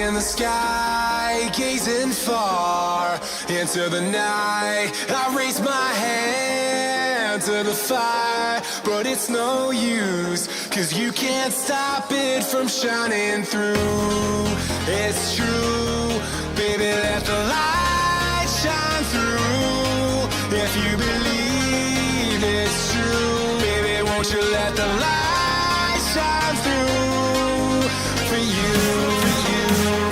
in the sky, gazing far into the night. I raise my hand to the fire, but it's no use, 'cause you can't stop it from shining through. It's true, baby, let the light shine through. If you believe it's true, baby, won't you let the light shine through for you, for you,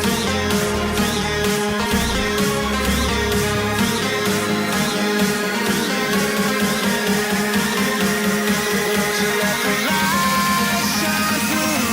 for you, for you, for you, for you, for you, for you, won't you let the light shine through?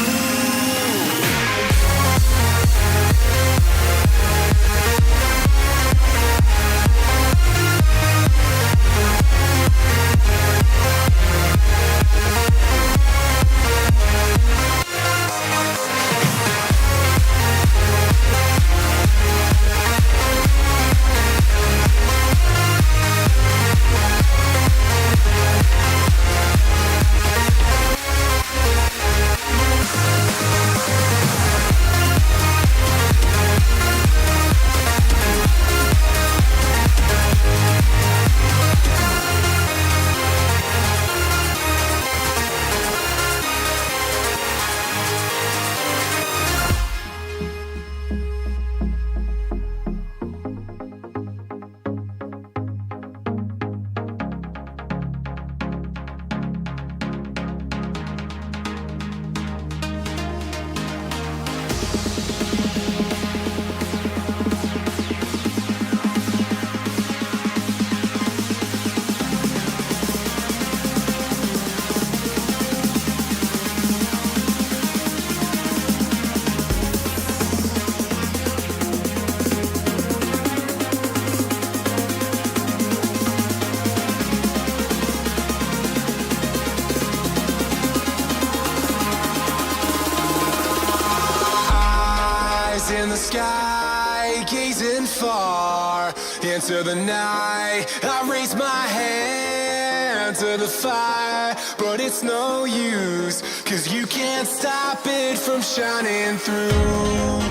In the sky, gazing far into the night. I raise my hand to the fire, but it's no use, 'cause you can't stop it from shining through.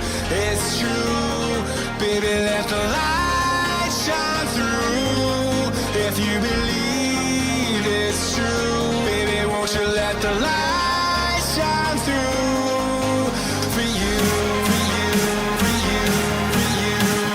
It's true, baby, let the light shine through. If you believe it's true, baby, won't you let the light shine through for you, for you, for you, for you, for you, for you,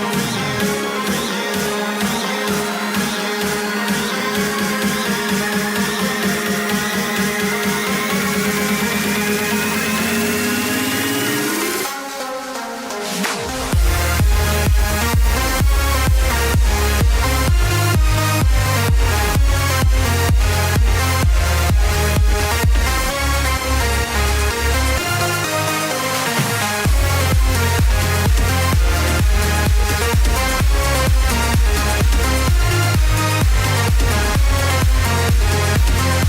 for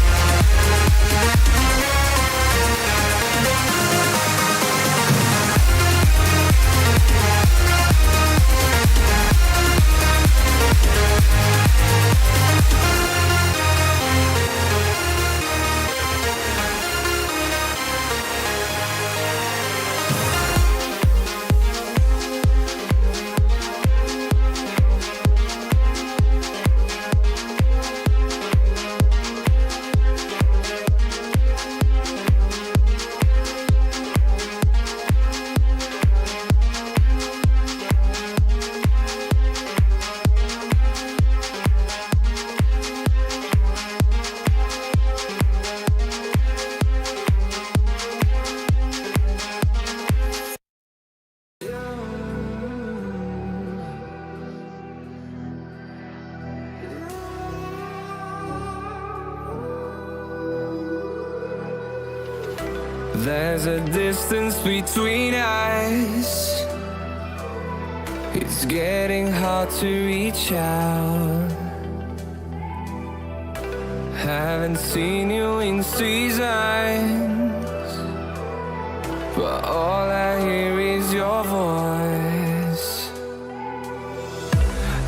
you, There's a distance between us. It's getting hard to reach out. Haven't seen you in seasons, but all I hear is your voice.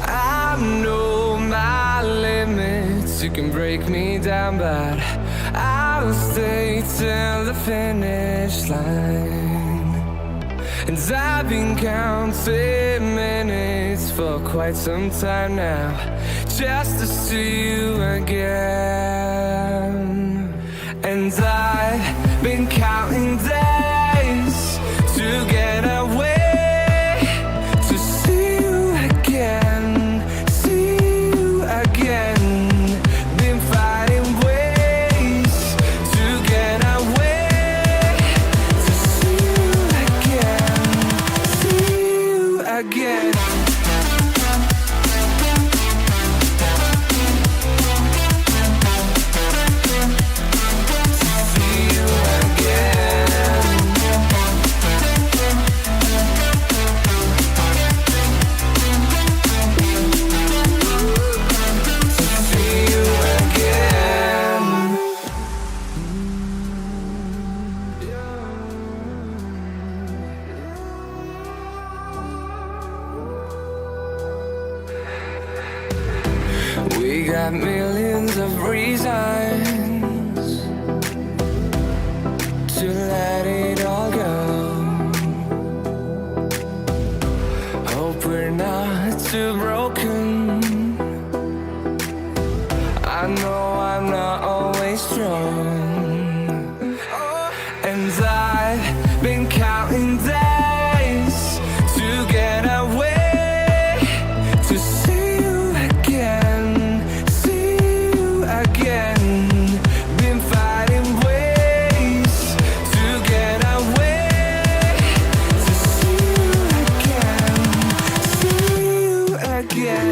I know my limits, you can break me down, but I'll stay till the finish line. And I've been counting minutes for quite some time now, just to see you again. And I've been counting days to get away, to see you again, see you again. Been finding ways to get away, to see you again, see you again. We got millions of reasons to let it all go. Hope we're not too broken. I know I'm not always strong. And I've been counting days to get away, to see you again, see you again. Been finding ways to get away, to see you again, see you again.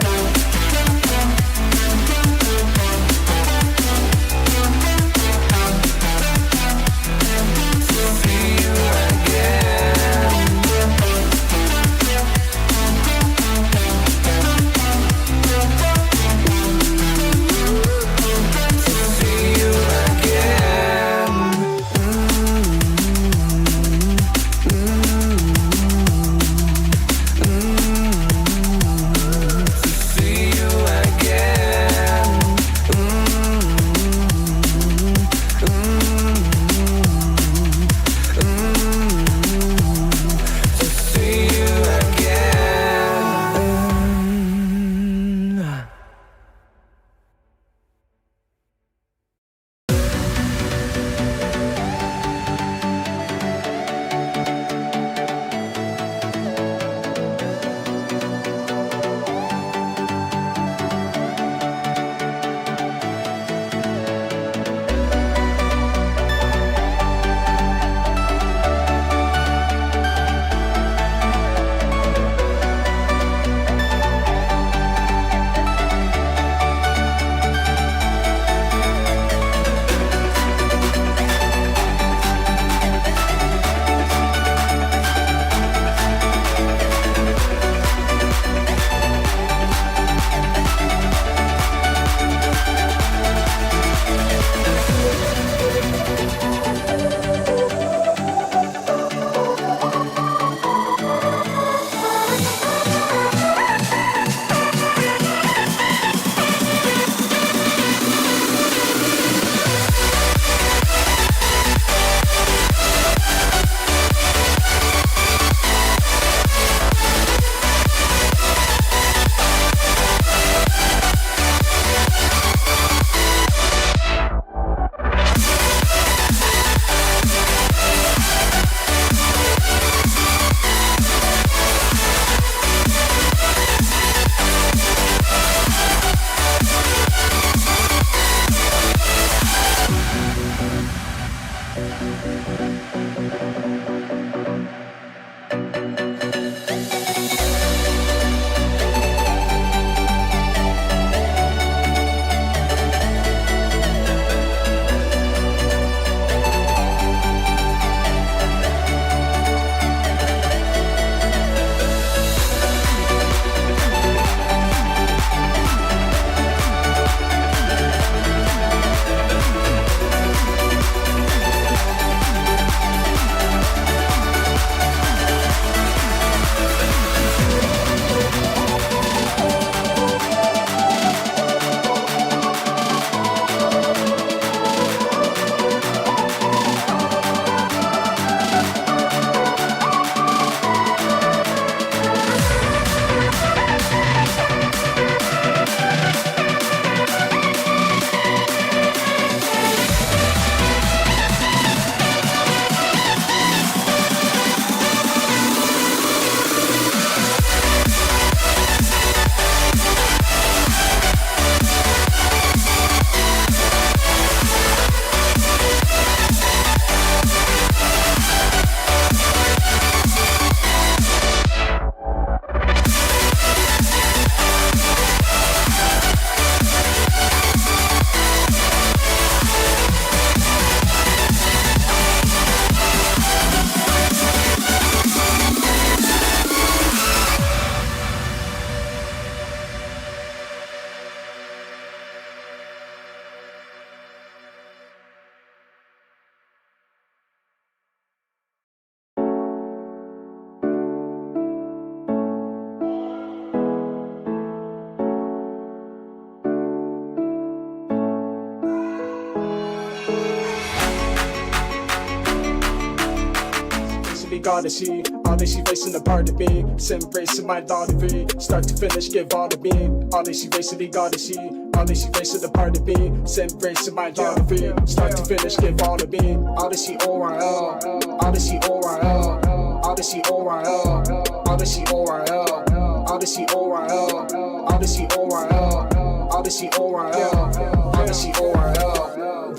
basically gotta see. Odyssey racing the part of me. Sim racing my daughter V. Start to finish, give all to me. Odyssey basically gotta see. Odyssey racing the part of me. Sim racing my daughter V. Start to finish, give all to me. Odyssey ORL. Odyssey ORL. Odyssey ORL. Odyssey ORL. Odyssey ORL. Odyssey ORL. Odyssey ORL. Odyssey ORL.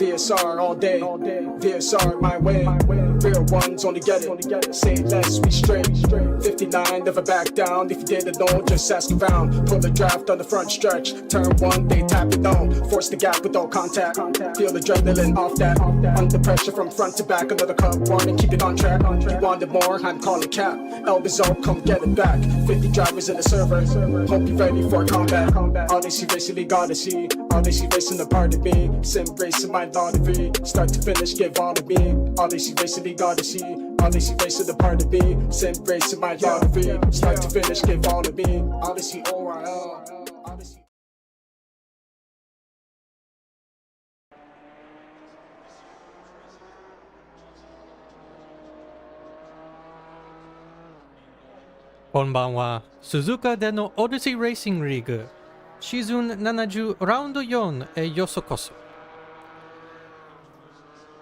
VSR all day, VSR my way. Real ones only get it. Say less, we straight. 59, never back down. If you didn't know, just ask around. Pull the draft on the front stretch. Turn one, they tap it down. Force the gap with all contact. Feel the adrenaline off that. Under pressure from front to back. Another cup, warning, keep it on track. You wanted more, I'm calling cap. Elvis up, come get it back. 50 drivers in the server. Hope you're ready for combat. Odyssey racing, gotta see. Odyssey racing the part of me. Sim racing my daughter V. Start to finish, give all to me. Odyssey racing, gotta see. Odyssey racing the part of me. Sim racing my daughter V. Start to finish, give all to me. Odyssey ORL. Odyssey. Konbanwa, Suzuka での Odyssey Racing League シーズン70 Round 4へよそこそ。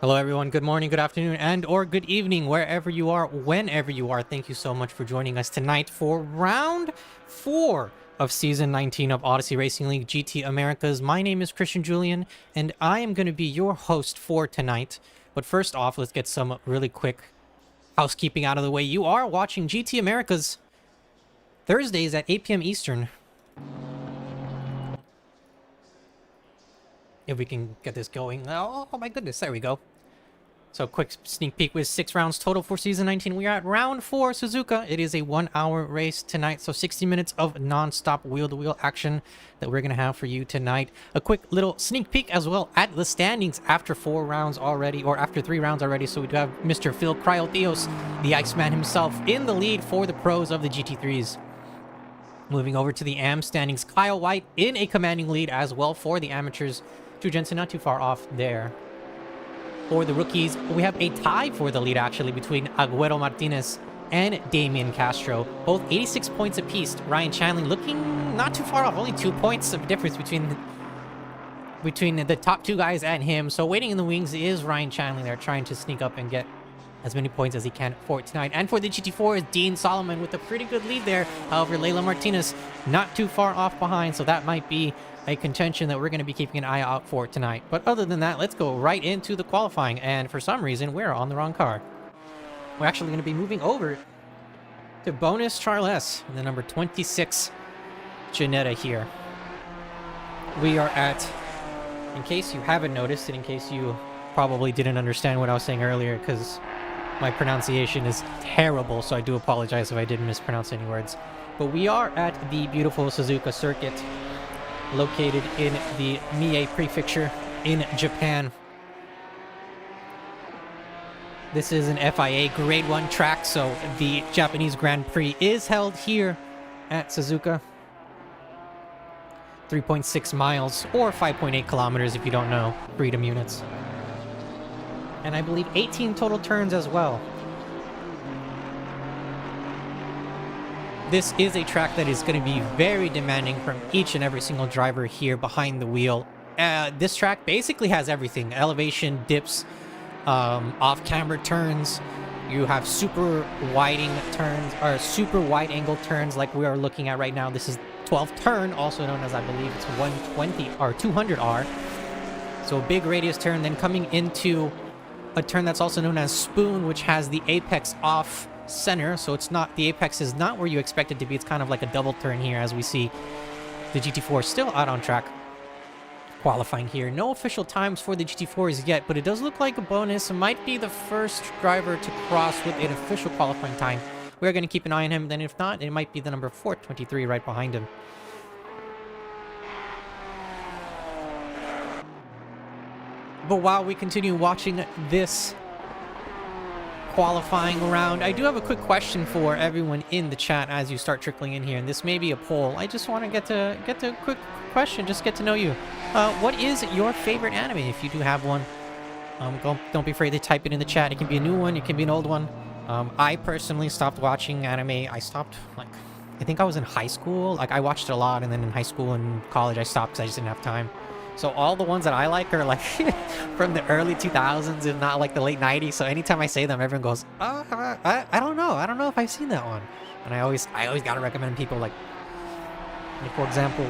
Hello everyone, good morning, good afternoon, and or good evening, wherever you are, whenever you are. Thank you so much for joining us tonight for Round 4 of Season 19 of Odyssey Racing League GT Americas. My name is Christian Julian, and I am going to be your host for tonight. But first off, let's get some really quick housekeeping out of the way. You are watching GT Americas Thursdays at 8 p.m. Eastern. If we can get this going. Oh my goodness, there we go. So quick sneak peek with 6 rounds total for Season 19. We are at Round 4 Suzuka. It is a 1-hour race tonight, so 60 minutes of non-stop wheel-to-wheel action that we're going to have for you tonight. A quick little sneak peek as well at the standings after 4 rounds already, or after 3 rounds already. So we do have Mr. Phil Cryotheos, the Iceman himself, in the lead for the pros of the GT3s. Moving over to the AM standings, Kyle White in a commanding lead as well for the amateurs. Drew Jensen not too far off there. For the rookies, we have a tie for the lead actually between Agüero Martinez and Damian Castro. Both 86 points apiece. Ryan Chanley looking not too far off. Only 2 points of difference between the top 2 guys and him. So waiting in the wings is Ryan Chanley. They're trying to sneak up and get as many points as he can for tonight. And for the GT4 is Dean Solomon with a pretty good lead there. However, Leila Martinez not too far off behind. So that might be a contention that we're going to be keeping an eye out for tonight. But other than that, let's go right into the qualifying. And for some reason, we're on the wrong car. We're actually going to be moving over to bonus Charles, the number 26 Janetta here. We are at, in case you haven't noticed, and in case you probably didn't understand what I was saying earlier, because my pronunciation is terrible, so I do apologize if I did mispronounce any words. But we are at the beautiful Suzuka circuit, located in the Mie Prefecture in Japan. This is an FIA Grade 1 track, so the Japanese Grand Prix is held here at Suzuka. 3.6 miles, or 5.8 kilometers if you don't know freedom units. And I believe 18 total turns as well. This is a track that is going to be very demanding from each and every single driver here behind the wheel. This track basically has everything. Elevation, dips, off-camber turns. You have super widing turns, or super wide angle turns like we are looking at right now. This is 12th turn, also known as, I believe it's 120 or 200R. So a big radius turn, then coming into a turn that's also known as spoon, which has the apex off center, so it's not, the apex is not where you expect it to be. It's kind of like a double turn here, as we see the GT4 still out on track qualifying here. No official times for the GT4s yet, but it does look like a bonus might be the first driver to cross with an official qualifying time. We're going to keep an eye on him, then if not, it might be the number 423 right behind him. But while we continue watching this qualifying round, I do have a quick question for everyone in the chat as you start trickling in here, and this may be a poll. I just want to get to a quick question, just get to know you. What is your favorite anime, if you do have one? Don't be afraid to type it in the chat. It can be a new one, it can be an old one. I personally stopped watching anime. I stopped, like, I think I was in high school. Like, I watched it a lot, and then in high school and college, I stopped because I just didn't have time. So all the ones that I like are, like, from the early 2000s, if not, like, the late 90s. So anytime I say them, everyone goes, oh, I don't know. I don't know if I've seen that one. And I always gotta recommend people, like for example,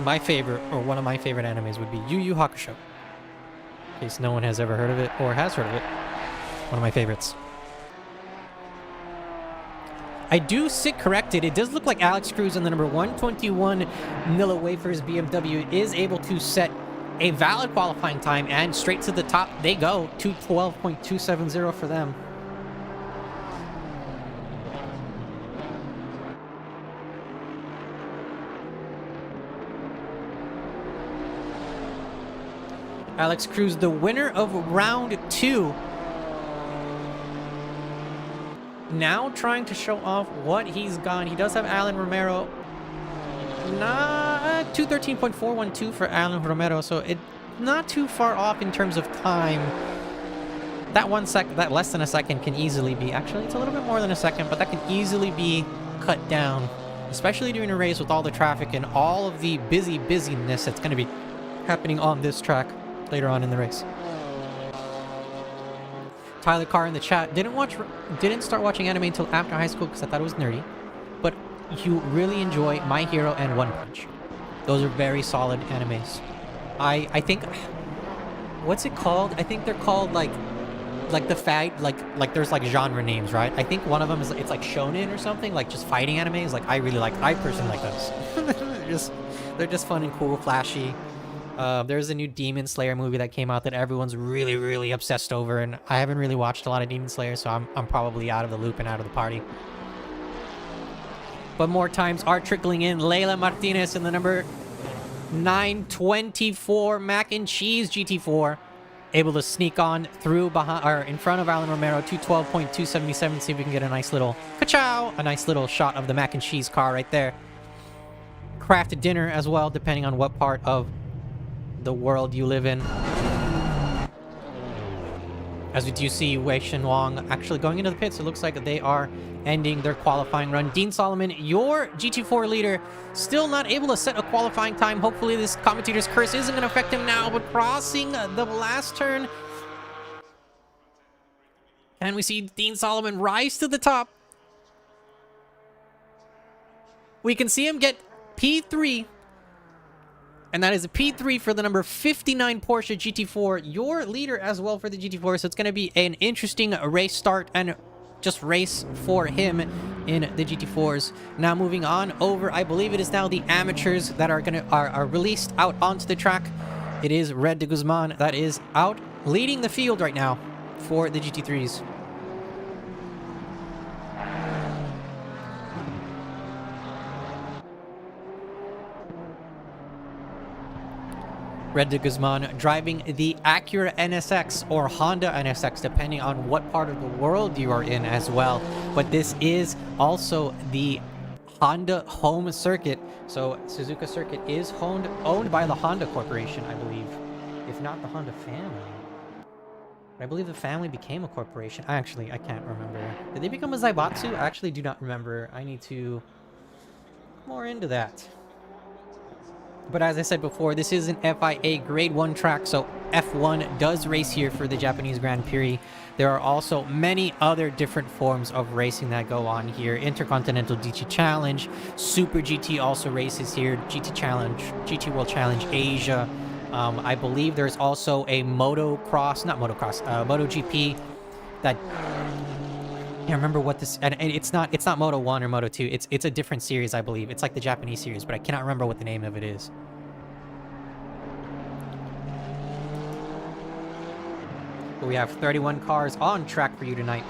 my favorite, or one of my favorite animes would be Yu Yu Hakusho. In case no one has ever heard of it, or has heard of it. One of my favorites. I do sit corrected. It does look like Alex Cruz in the number 121 Nilla Wafers BMW is able to set a valid qualifying time, and straight to the top they go. 2:12.270 for them. Alex Cruz, the winner of round 2. Now trying to show off what he's got. He does have Alan Romero. 213.412 for Alan Romero, so it not too far off in terms of time. That that less than a second can easily be, actually it's a little bit more than a second, but that can easily be cut down, especially during a race with all the traffic and all of the busyness that's going to be happening on this track later on in the race. Tyler Carr in the chat, didn't start watching anime until after high school because I thought it was nerdy, but you really enjoy My Hero and One Punch. Those are very solid animes. I think, what's it called? I think they're called like the like there's like genre names, right? I think one of them is, it's like shonen or something, like just fighting animes. Like I personally like those. they're just fun and cool, flashy. There's a new Demon Slayer movie that came out that everyone's really obsessed over, and I haven't really watched a lot of Demon Slayer, so I'm probably out of the loop and out of the party. But more times are trickling in. Leila Martinez in the number 924 Mac and Cheese GT4, able to sneak on through behind, or in front of Alan Romero. 212.277. See if we can get a nice little ka-chow, a nice little shot of the Mac and Cheese car right there. Crafted dinner as well, depending on what part of the world you live in. As we do see Wei Shen Wang actually going into the pits, it looks like they are ending their qualifying run. Dean Solomon, your GT4 leader, still not able to set a qualifying time. Hopefully this commentator's curse isn't going to affect him now, but crossing the last turn. And we see Dean Solomon rise to the top. We can see him get P3. And that is a P3 for the number 59 Porsche GT4, your leader as well for the GT4. So it's going to be an interesting race start and just race for him in the GT4s. Now moving on over, I believe it is now the amateurs that are released out onto the track. It is Red de Guzman that is out leading the field right now for the GT3s. Red de Guzman driving the Acura NSX or Honda NSX, depending on what part of the world you are in as well. But this is also the Honda home circuit. So Suzuka circuit is owned by the Honda Corporation, I believe. If not the Honda family. I believe the family became a corporation. I can't remember. Did they become a Zaibatsu? I actually do not remember. I need to look more into that. But as I said before, this is an FIA Grade 1 track, so F1 does race here for the Japanese Grand Prix. There are also many other different forms of racing that go on here. Intercontinental GT Challenge, Super GT also races here, GT Challenge, GT World Challenge Asia. I believe there's also a MotoGP that... I can't remember what this... And it's not Moto 1 or Moto 2. It's a different series, I believe. It's like the Japanese series, but I cannot remember what the name of it is. But we have 31 cars on track for you tonight.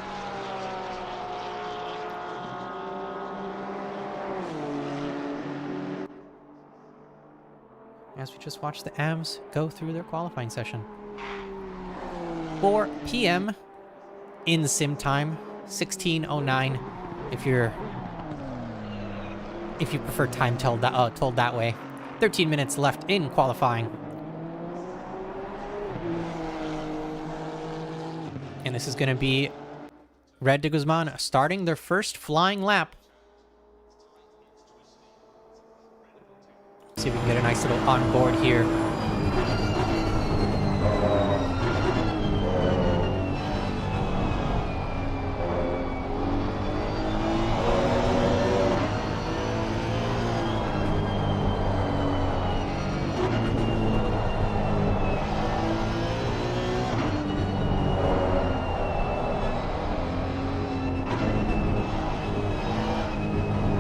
As we just watch the AMs go through their qualifying session. 4 p.m. in sim time. 16:09 if you prefer time told that way. 13 minutes left in qualifying. And this is going to be Red de Guzman starting their first flying lap. See if we can get a nice little onboard here.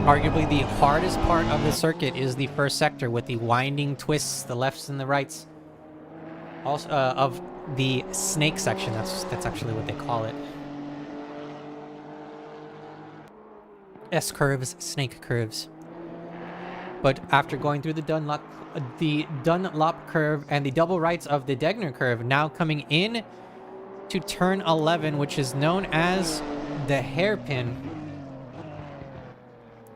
Arguably the hardest part of the circuit is the first sector with the winding twists, the lefts and the rights. Also, of the snake section, that's actually what they call it. S-curves, snake curves. But after going through the Dunlop curve and the double rights of the Degner curve, now coming in to turn 11, which is known as the hairpin.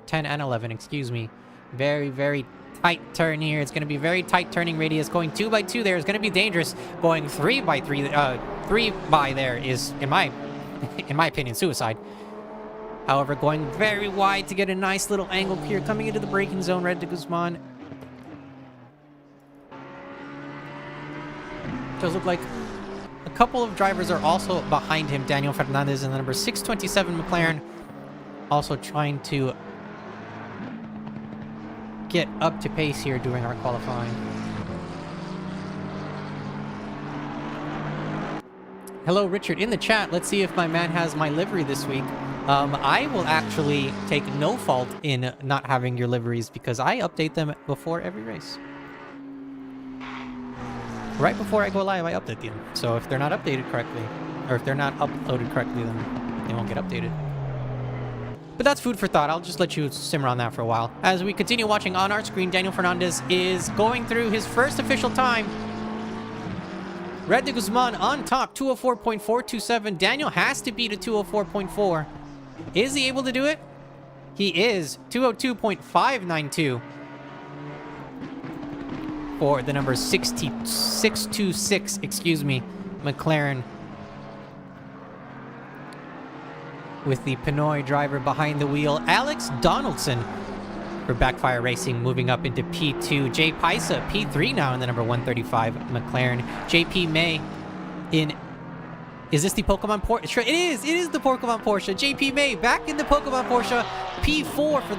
10 and 11, excuse me. Very, very tight turn here. It's going to be very tight turning radius. Going 2x2 there is going to be dangerous. Going 3x3, 3 by there is, in my opinion, suicide. However, going very wide to get a nice little angle here. Coming into the braking zone, Red de Guzman. Does look like a couple of drivers are also behind him. Daniel Fernandez and the number 627 McLaren also trying to get up to pace here during our qualifying. Hello, Richard, in the chat. Let's see if my man has my livery this week. I will actually take no fault in not having your liveries because I update them before every race. Right before I go live, I update them. So if they're not updated correctly, or if they're not uploaded correctly, then they won't get updated. But that's food for thought. I'll just let you simmer on that for a while. As we continue watching on our screen, Daniel Fernandez is going through his first official time. Red de Guzman on top, 204.427. Daniel has to beat a 204.4. Is he able to do it? He is. 202.592 for the number 626, excuse me, McLaren. With the Pinoy driver behind the wheel, Alex Donaldson for Backfire Racing moving up into P2. Jay Paisa, P3 now in the number 135 McLaren. JP May in... Is this the Pokemon Porsche? Sure, it is the Pokemon Porsche. JP May back in the Pokemon Porsche. P4 for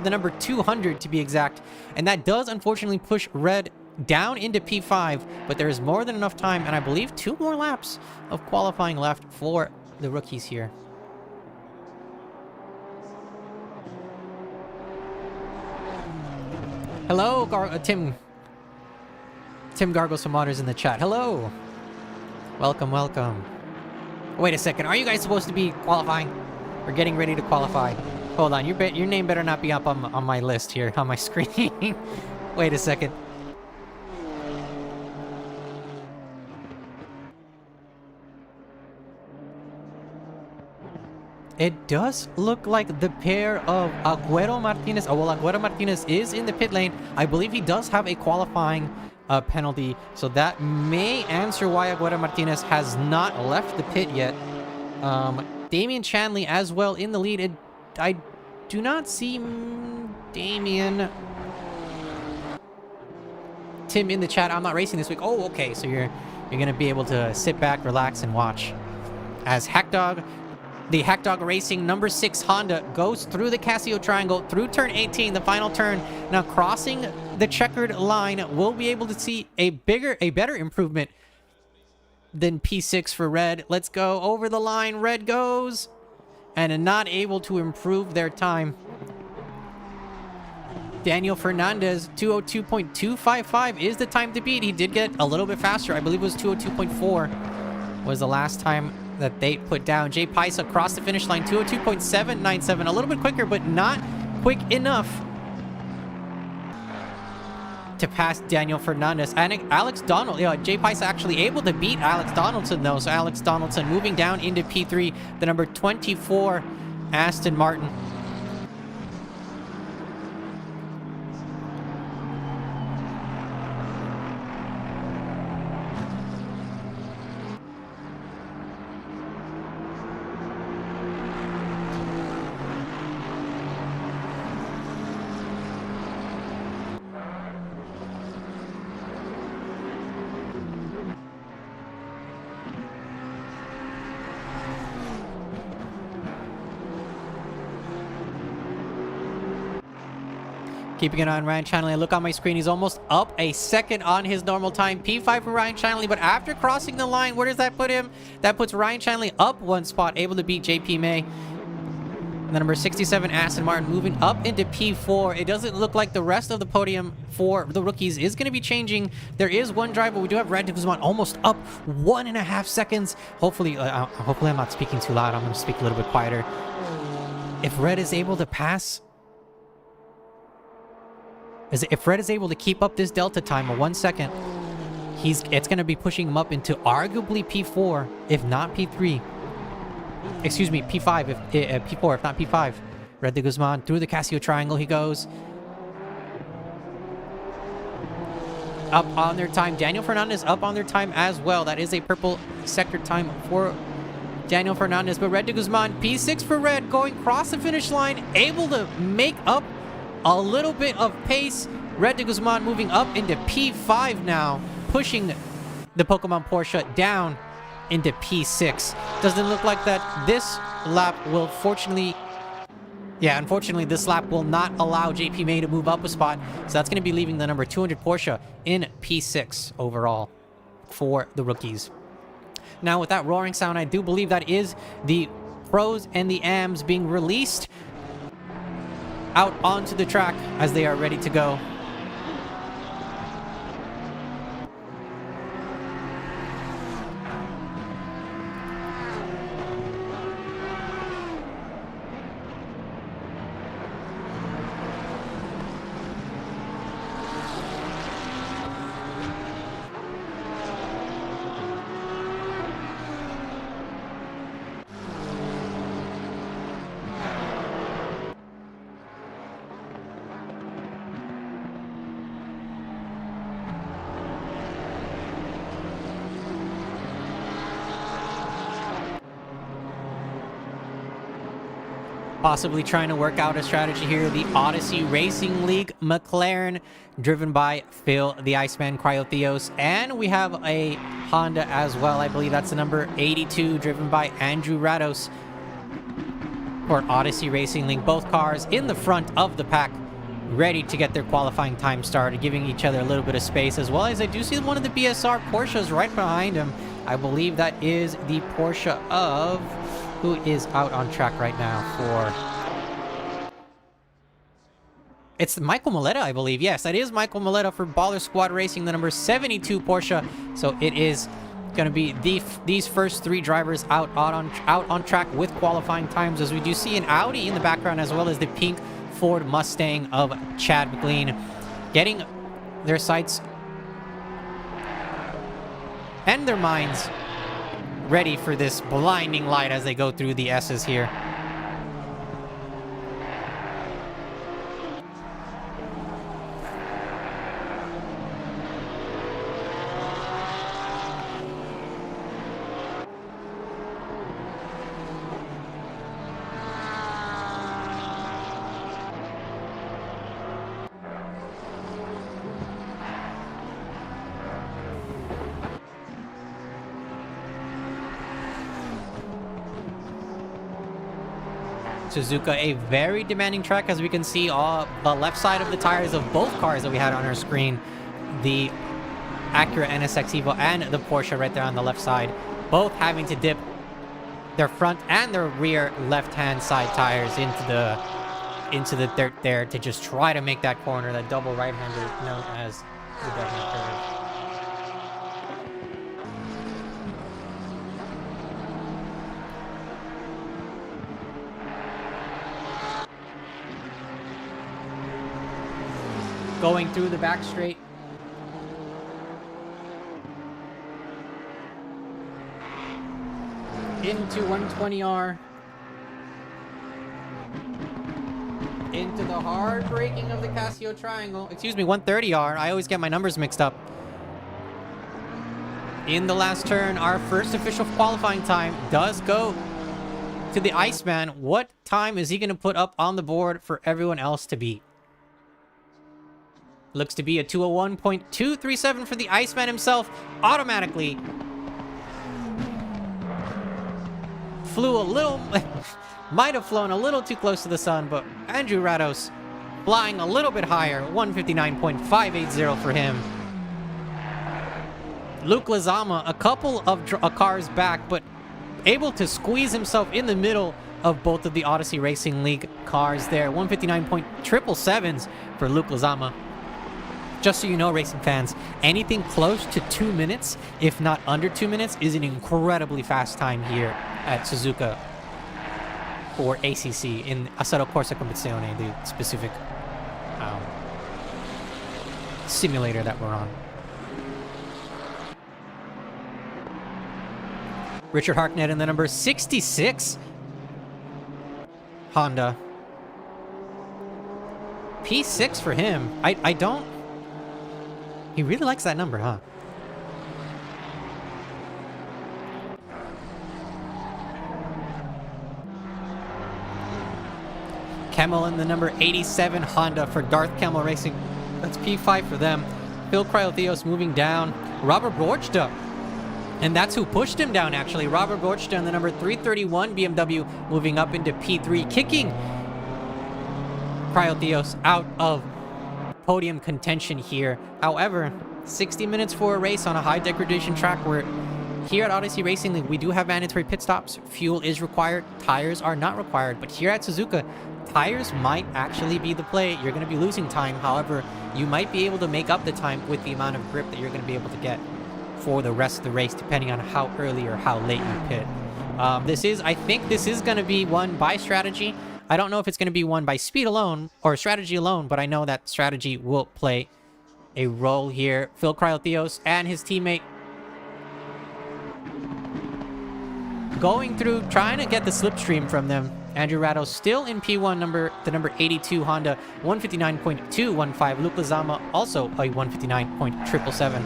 the number 200 to be exact. And that does unfortunately push Red down into P5, but there is more than enough time, and I believe 2 more laps of qualifying left for the rookies here. Hello, Tim Gargles some waters in the chat. Hello. Welcome, welcome. Wait a second. Are you guys supposed to be qualifying? Or getting ready to qualify? Hold on. Your name better not be up on my list here, on my screen. Wait a second. It does look like the pair of Agüero Martinez. Oh, well, Agüero Martinez is in the pit lane. I believe he does have a qualifying penalty, so that may answer why Agüero Martinez has not left the pit yet. Damian Chanley as well in the lead. I do not see Damian. Tim in the chat, I'm not racing this week. Oh, okay, so you're going to be able to sit back, relax, and watch. As Hackdog... The Hackdog Racing number 6 Honda goes through the Casio Triangle, through turn 18, the final turn. Now crossing the checkered line, we'll be able to see a better improvement than P6 for Red. Let's go over the line. Red goes, and not able to improve their time. Daniel Fernandez, 202.255 is the time to beat. He did get a little bit faster. I believe it was 202.4 was the last time that they put down. Jay Paisa across the finish line, 202.797. A little bit quicker, but not quick enough to pass Daniel Fernandez. And Alex Donald, Jay Paisa actually able to beat Alex Donaldson, though. So Alex Donaldson moving down into P3, the number 24 Aston Martin. Keeping an eye on Ryan Chanley. I look on my screen. He's almost up a second on his normal time. P5 for Ryan Chanley. But after crossing the line, where does that put him? That puts Ryan Chanley up one spot, able to beat JP May. The number 67 Aston Martin moving up into P4. It doesn't look like the rest of the podium for the rookies is going to be changing. There is one driver. We do have Red Guzman almost up 1.5 seconds. Hopefully I'm not speaking too loud. I'm going to speak a little bit quieter. If Red is able to pass... If Red is able to keep up this delta time of 1 second, it's going to be pushing him up into arguably P4, if not P3. Excuse me, P5, P4, if not P5. Red de Guzman through the Casio triangle he goes. Up on their time. Daniel Fernandez up on their time as well. That is a purple sector time for Daniel Fernandez. But Red de Guzman, P6 for Red, going across the finish line, able to make up a little bit of pace. Red de Guzman moving up into P5 now, pushing the Pokemon Porsche down into P6. Doesn't look like that this lap will unfortunately this lap will not allow JP May to move up a spot. So that's going to be leaving the number 200 Porsche in P6 overall for the rookies. Now with that roaring sound, I do believe that is the pros and the AMs being released out onto the track as they are ready to go. Possibly trying to work out a strategy here. The Odyssey Racing League McLaren, driven by Phil the Iceman Cryotheos. And we have a Honda as well. I believe that's the number 82, driven by Andrew Rados for Odyssey Racing League. Both cars in the front of the pack, ready to get their qualifying time started, giving each other a little bit of space, as well as I do see one of the BSR Porsches right behind him. I believe that is the Porsche of... who is out on track right now for... It's Michael Moletta, I believe. Yes, that is Michael Moletta for Baller Squad Racing, the number 72 Porsche. So it is going to be these first three drivers out on track with qualifying times, as we do see an Audi in the background, as well as the pink Ford Mustang of Chad McLean, getting their sights and their minds ready for this blinding light as they go through the S's here. Suzuka, a very demanding track, as we can see the left side of the tires of both cars that we had on our screen. The Acura NSX Evo and the Porsche right there on the left side, both having to dip their front and their rear left-hand side tires into the dirt there to just try to make that corner, that double right-hander known as the Devon curve. Going through the back straight. Into 120R. Into the hard braking of the Casio Triangle. Excuse me, 130R. I always get my numbers mixed up. In the last turn, our first official qualifying time does go to the Iceman. What time is he going to put up on the board for everyone else to beat? Looks to be a 201.237 for the Iceman himself. Automatically flew a little... might have flown a little too close to the sun, but Andrew Rados flying a little bit higher. 159.580 for him. Luke Lizama, a couple of cars back, but able to squeeze himself in the middle of both of the Odyssey Racing League cars there. 159.777s for Luke Lizama. Just so you know, racing fans, anything close to 2 minutes, if not under 2 minutes, is an incredibly fast time here at Suzuka for ACC in Assetto Corsa Competizione, the specific simulator that we're on. Richard Harknett in the number 66 Honda. P6 for him. I don't... He really likes that number, huh? Kemmel in the number 87 Honda for Darth Kemmel Racing. That's P5 for them. Phil Cryotheos moving down. Robert Borchta. And that's who pushed him down, actually. Robert Borchta in the number 331 BMW moving up into P3, kicking Cryotheos out of podium contention here. However, 60 minutes for a race on a high degradation track where here at Odyssey Racing League, we do have mandatory pit stops. Fuel is required. Tires are not required. But here at Suzuka, tires might actually be the play. You're going to be losing time. However, you might be able to make up the time with the amount of grip that you're going to be able to get for the rest of the race, depending on how early or how late you pit. I think this is going to be won by strategy. I don't know if it's going to be won by speed alone or strategy alone, but I know that strategy will play a role here. Phil Cryotheos and his teammate going through, trying to get the slipstream from them. Andrew Ratto still in P1, the number 82 Honda, 159.215. Luke Lizama also a 159.777.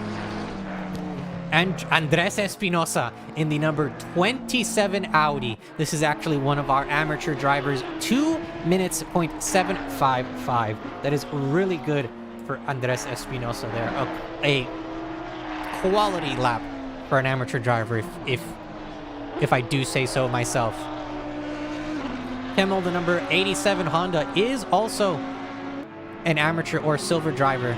And Andres Espinosa in the number 27 Audi. This is actually one of our amateur drivers. 2 minutes, .755. That is really good for Andres Espinosa there. A quality lap for an amateur driver, if I do say so myself. Kemmel, the number 87 Honda, is also an amateur or silver driver.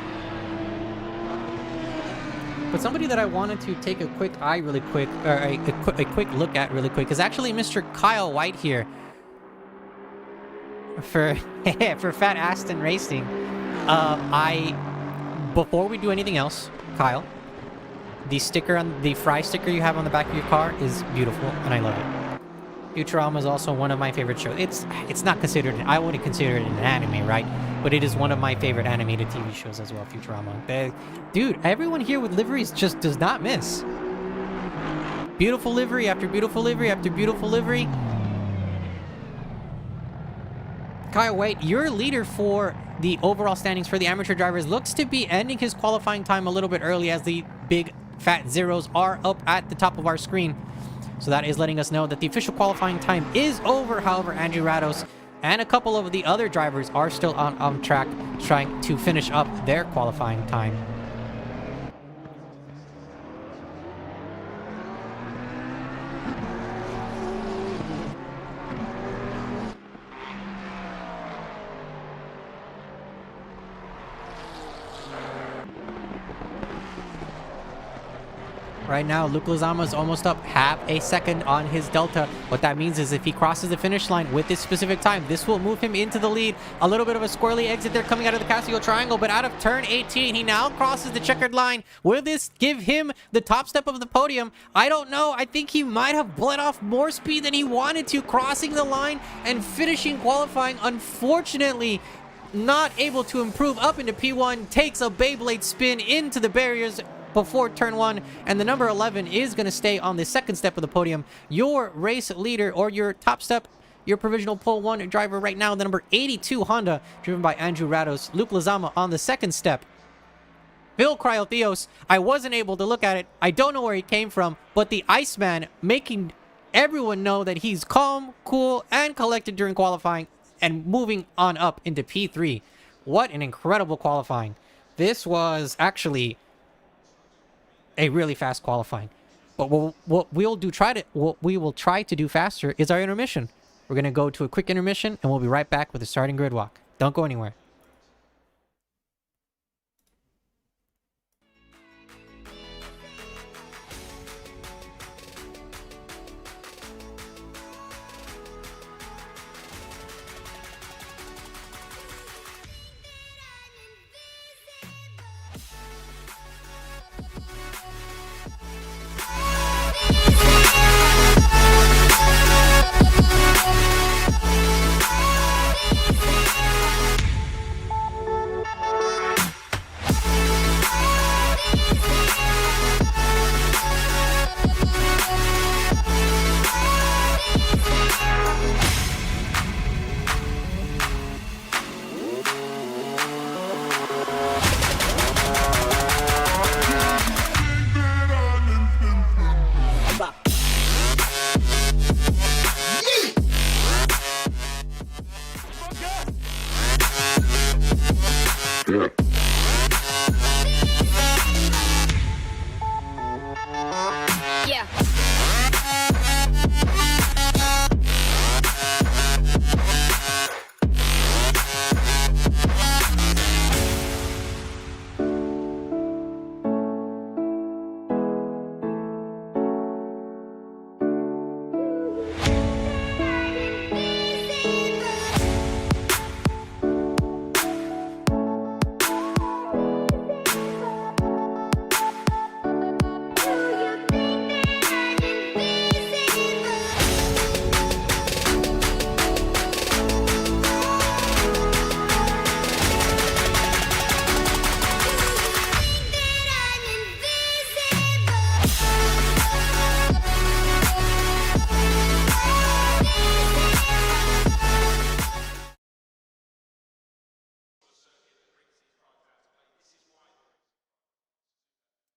But somebody that I wanted to take a quick eye really quick, or a quick look at really quick, is actually Mr. Kyle White here for Fat Aston Racing. Before we do anything else, Kyle, the sticker on the Fry sticker you have on the back of your car is beautiful, and I love it. Futurama is also one of my favorite shows. It's not considered, I wouldn't consider it an anime, right? But it is one of my favorite animated TV shows as well, Futurama. Dude, everyone here with liveries just does not miss. Beautiful livery after beautiful livery after beautiful livery. Kyle White, your leader for the overall standings for the amateur drivers, looks to be ending his qualifying time a little bit early as the big fat zeros are up at the top of our screen. So that is letting us know that the official qualifying time is over. However, Andrew Rattos and a couple of the other drivers are still on track trying to finish up their qualifying time. Right now, Luke Lizama is almost up half a second on his delta. What that means is if he crosses the finish line with this specific time, this will move him into the lead. A little bit of a squirrely exit there coming out of the Casio Triangle, but out of turn 18, he now crosses the checkered line. Will this give him the top step of the podium? I don't know. I think he might have bled off more speed than he wanted to, crossing the line and finishing qualifying. Unfortunately, not able to improve up into P1, takes a Beyblade spin into the barriers before turn 1, and the number 11 is going to stay on the second step of the podium. Your race leader, or your top step, your provisional pole 1 driver right now, the number 82 Honda, driven by Andrew Rattos. Luke Lizama on the second step. Phil Cryotheos, I wasn't able to look at it. I don't know where he came from, but the Iceman making everyone know that he's calm, cool, and collected during qualifying, and moving on up into P3. What an incredible qualifying. This was actually a really fast qualifying. But what we will try to do faster is our intermission. We're going to go to a quick intermission, and we'll be right back with the starting grid walk. Don't go anywhere. Yeah.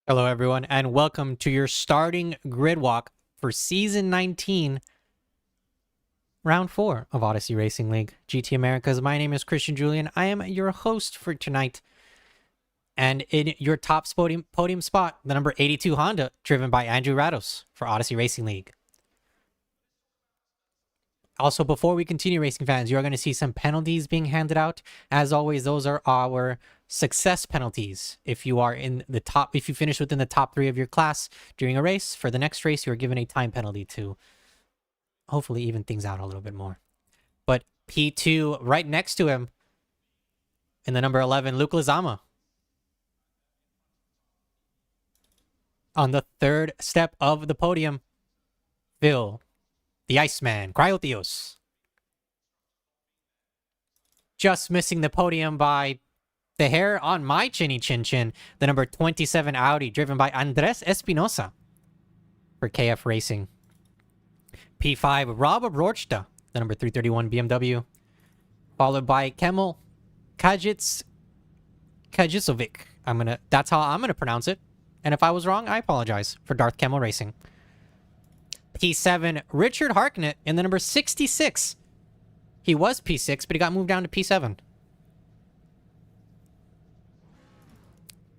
Hello, everyone, and welcome to your starting grid walk for Season 19, Round 4 of Odyssey Racing League GT Americas. My name is Christian Julian. I am your host for tonight. And in your top podium spot, the number 82 Honda, driven by Andrew Rados for Odyssey Racing League. Also, before we continue, racing fans, you're going to see some penalties being handed out. As always, those are our success penalties. If you are in the top, if you finish within the top 3 of your class during a race, for the next race, you're given a time penalty to hopefully even things out a little bit more. But P2, right next to him, in the number 11, Luke Lizama. On the third step of the podium, Phil, the Iceman, Cryotheos. Just missing the podium by the hair on my chinny chin, the number 27 Audi, driven by Andres Espinosa for KF Racing. P5, Rob Abrorchta, the number 331 BMW, followed by Kemal Kajisovic. That's how I'm gonna pronounce it. And if I was wrong, I apologize, for Darth Kemal Racing. P7, Richard Harknett in the number 66. He was P6, but he got moved down to P7.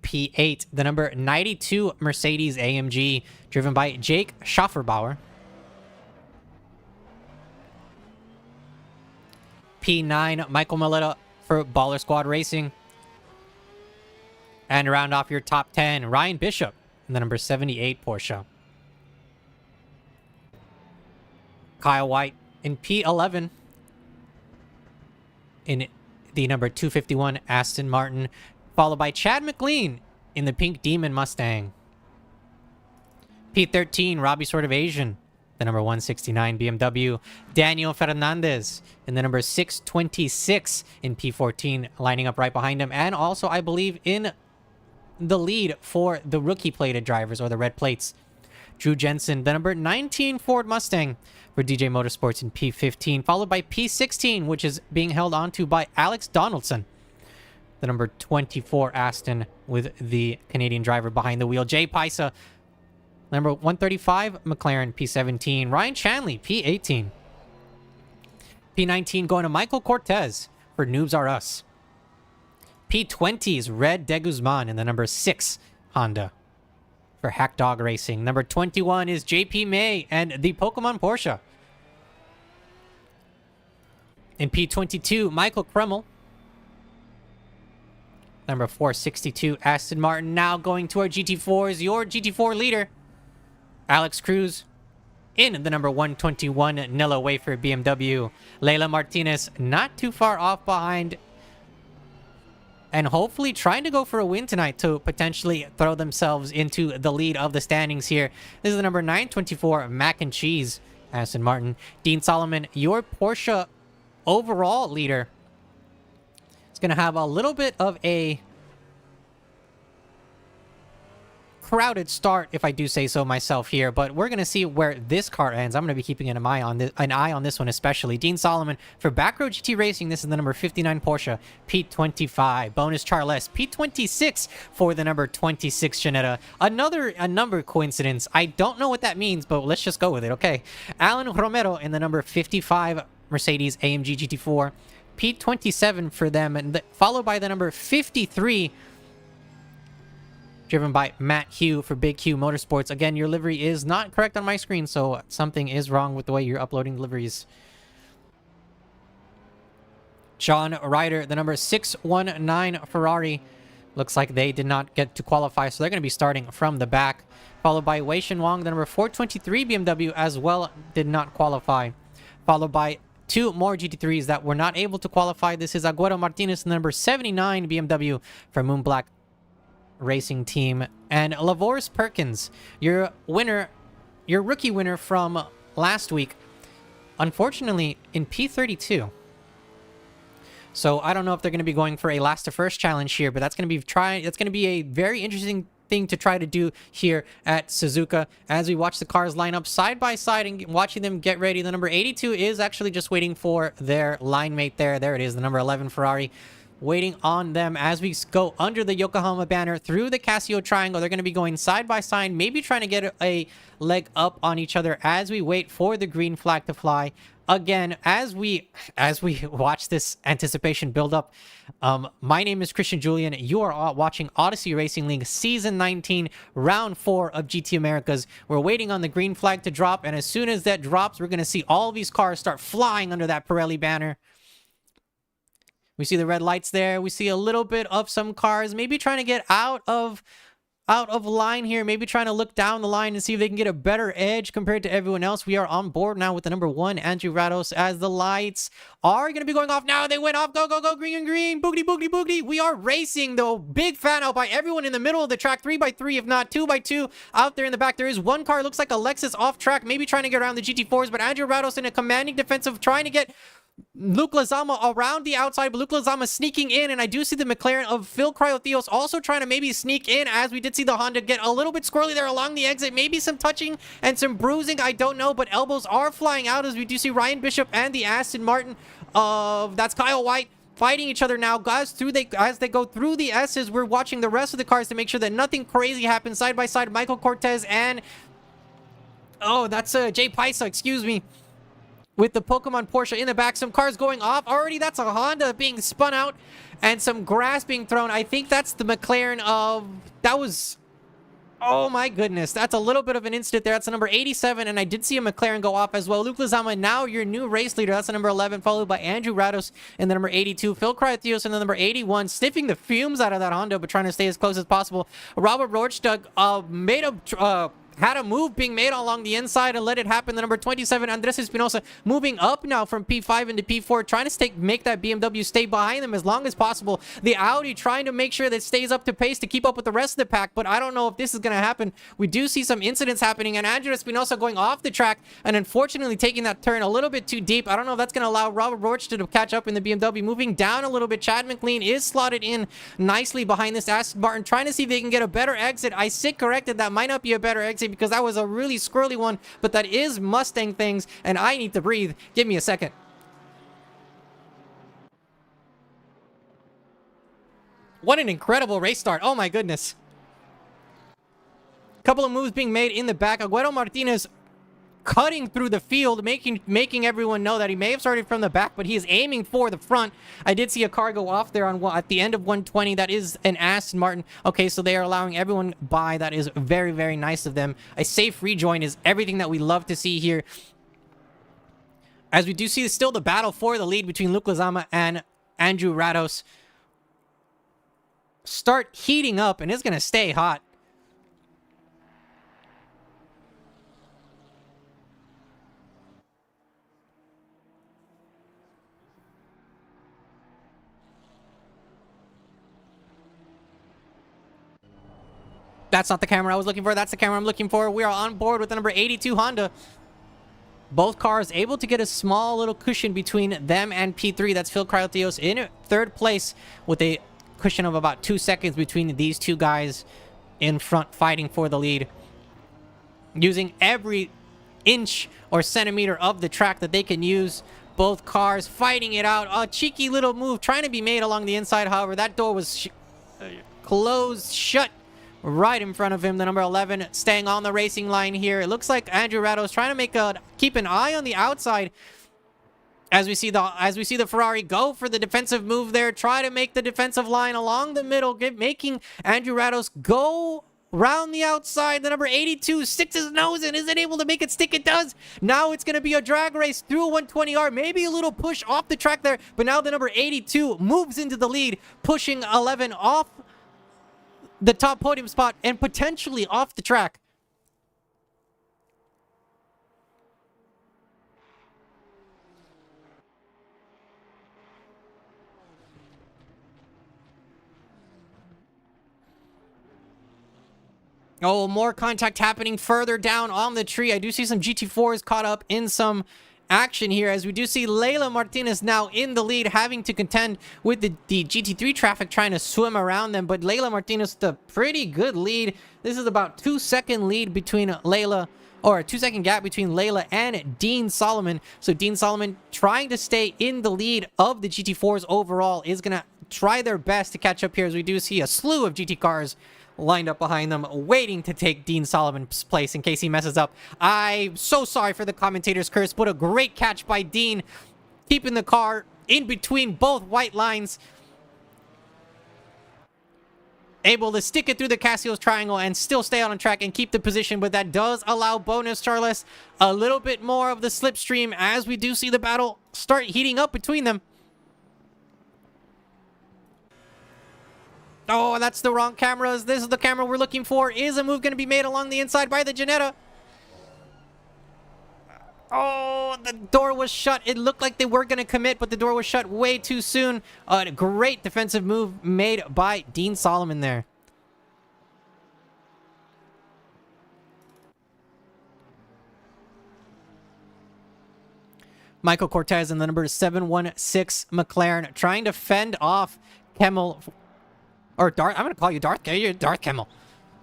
P8, the number 92 Mercedes AMG, driven by Jake Schafferbauer. P9, Michael Maletta for Baller Squad Racing. And round off your top 10, Ryan Bishop in the number 78 Porsche. Kyle White in P11 in the number 251 Aston Martin, followed by Chad McLean in the Pink Demon Mustang. P13, Robbie Sort of Asian, the number 169 BMW. Daniel Fernandez in the number 626 in P14, lining up right behind him. And also, I believe, in the lead for the rookie plated drivers, or the red plates, Drew Jensen, the number 19 Ford Mustang for DJ Motorsports in P15, followed by P16, which is being held onto by Alex Donaldson, the number 24 Aston with the Canadian driver behind the wheel. Jay Paisa, number 135 McLaren P17. Ryan Chanley, P18. P19 going to Michael Cortez for Noobs Are Us. P20 is Red De Guzman in the number 6 Honda for Hack Dog Racing. Number 21 is JP May and the Pokemon Porsche. In P22, Michael Kreml. Number 462, Aston Martin. Now going to our GT4s, your GT4 leader, Alex Cruz. In the number 121, Nilla Wafer BMW. Leila Martinez not too far off behind, and hopefully trying to go for a win tonight to potentially throw themselves into the lead of the standings here. This is the number 924 Mac and Cheese, Aston Martin. Dean Solomon, your Porsche overall leader, is going to have a little bit of a crowded start, if I do say so myself here, but we're going to see where this car ends. I'm going to be keeping an eye on this one especially. Dean Solomon for Backroad GT Racing. This is the number 59 Porsche P25. Bonus Charles P26 for the number 26 Ginetta. A number coincidence. I don't know what that means, but let's just go with it. Okay, Alan Romero in the number 55 Mercedes AMG GT4. P27 for them, and followed by the number 53, driven by Matt Hugh for Big Q Motorsports. Again, your livery is not correct on my screen, so something is wrong with the way you're uploading liveries. John Ryder, the number 619 Ferrari. Looks like they did not get to qualify, so they're going to be starting from the back. Followed by Wei Shin Wong, the number 423 BMW, as well did not qualify. Followed by two more GT3s that were not able to qualify. This is Agüero Martinez, the number 79 BMW from Moonblack Racing Team. And Lavors Perkins, your winner, your rookie winner from last week, unfortunately in P32. So I don't know if they're going to be going for a last to first challenge here, but that's going to be a very interesting thing to try to do here at Suzuka as we watch the cars line up side by side and watching them get ready. The number 82 is actually just waiting for their line mate there. There it is, the number 11 Ferrari, waiting on them as we go under the Yokohama banner through the Casio triangle. They're going to be going side by side, maybe trying to get a leg up on each other as we wait for the green flag to fly. Again, as we watch this anticipation build up, my name is Christian Julian. You are watching Odyssey Racing League Season 19, Round 4 of GT Americas. We're waiting on the green flag to drop, and as soon as that drops, we're going to see all these cars start flying under that Pirelli banner. We see the red lights there. We see a little bit of some cars maybe trying to get out of line here, maybe trying to look down the line and see if they can get a better edge compared to everyone else. We are on board now with the number 1, Andrew Rados, as the lights are going to be going off now. They went off. Go, go, go, green and green. Boogity, boogity, boogity. We are racing, though. Big fan out by everyone in the middle of the track. 3x3, if not 2x2 out there in the back. There is one car, looks like a Lexus off track, maybe trying to get around the GT4s, but Andrew Rados in a commanding defensive, trying to get Luke Lezama around the outside, but Luke Lezama sneaking in, and I do see the McLaren of Phil Cryotheos also trying to maybe sneak in, as we did see the Honda get a little bit squirrely there along the exit. Maybe some touching and some bruising, I don't know, but elbows are flying out as we do see Ryan Bishop and the Aston Martin of, that's Kyle White, fighting each other now. Guys, as they go through the S's, we're watching the rest of the cars to make sure that nothing crazy happens. Side by side, Michael Cortez and, oh, that's Jay Paisa, excuse me, with the Pokemon Porsche in the back. Some cars going off already. That's a Honda being spun out and some grass being thrown. I think that's the McLaren of, that was, oh my goodness, that's a little bit of an incident there. That's the number 87, and I did see a McLaren go off as well. Luke Lezama, now your new race leader. That's the number 11, followed by Andrew Rados in the number 82. Phil Cryotheos in the number 81, sniffing the fumes out of that Honda, but trying to stay as close as possible. Robert Rohrstug had a move being made along the inside and let it happen. The number 27, Andres Espinosa, moving up now from P5 into P4, trying to make that BMW stay behind them as long as possible. The Audi trying to make sure that it stays up to pace to keep up with the rest of the pack, but I don't know if this is going to happen. We do see some incidents happening, and Andres Espinosa going off the track and unfortunately taking that turn a little bit too deep. I don't know if that's going to allow Robert Roach to catch up in the BMW. Moving down a little bit, Chad McLean is slotted in nicely behind this Aston Martin, trying to see if they can get a better exit. I sit corrected. That might not be a better exit because that was a really squirrely one, but that is Mustang things, and I need to breathe. Give me a second. What an incredible race start. Oh my goodness. Couple of moves being made in the back. Agüero Martinez cutting through the field, making everyone know that he may have started from the back, but he is aiming for the front. I did see a car go off there on at the end of 120. That is an Aston Martin. Okay, so they are allowing everyone by. That is very, very nice of them. A safe rejoin is everything that we love to see here. As we do see still the battle for the lead between Luke Lezama and Andrew Rados start heating up, and it's going to stay hot. That's not the camera I was looking for. That's the camera I'm looking for. We are on board with the number 82 Honda. Both cars able to get a small little cushion between them and P3. That's Phil Cryotheos in third place with a cushion of about 2 seconds between these two guys in front fighting for the lead. Using every inch or centimeter of the track that they can use. Both cars fighting it out. A cheeky little move trying to be made along the inside. However, that door was closed shut right in front of him. The number 11 staying on the racing line here. It looks like Andrew Rados trying to keep an eye on the outside. As we see the Ferrari go for the defensive move there, try to make the defensive line along the middle, making Andrew Rados go round the outside. The number 82 sticks his nose in. Is it able to make it stick? It does. Now it's going to be a drag race through 120R. Maybe a little push off the track there, but now the number 82 moves into the lead, pushing 11 off the top podium spot and potentially off the track. Oh, more contact happening further down on the tree. I do see some GT4s caught up in some action here, as we do see Leila Martinez now in the lead, having to contend with the GT3 traffic trying to swim around them. But Leila Martinez, the pretty good lead. This is about 2-second lead between Leila, or a 2-second gap between Leila and Dean Solomon. So Dean Solomon, trying to stay in the lead of the GT4s overall, is going to try their best to catch up here, as we do see a slew of GT cars lined up behind them, waiting to take Dean Solomon's place in case he messes up. I'm so sorry for the commentator's curse, but a great catch by Dean, keeping the car in between both white lines, able to stick it through the Casio's triangle and still stay on track and keep the position. But that does allow Bonus Charles a little bit more of the slipstream, as we do see the battle start heating up between them. Oh, that's the wrong cameras. This is the camera we're looking for. Is a move going to be made along the inside by the Ginetta? Oh, the door was shut. It looked like they were going to commit, but the door was shut way too soon. A great defensive move made by Dean Solomon there. Michael Cortez in the number 716 McLaren trying to fend off Kemmel. Or Darth, I'm going to call you Darth. You're Darth Kemmel.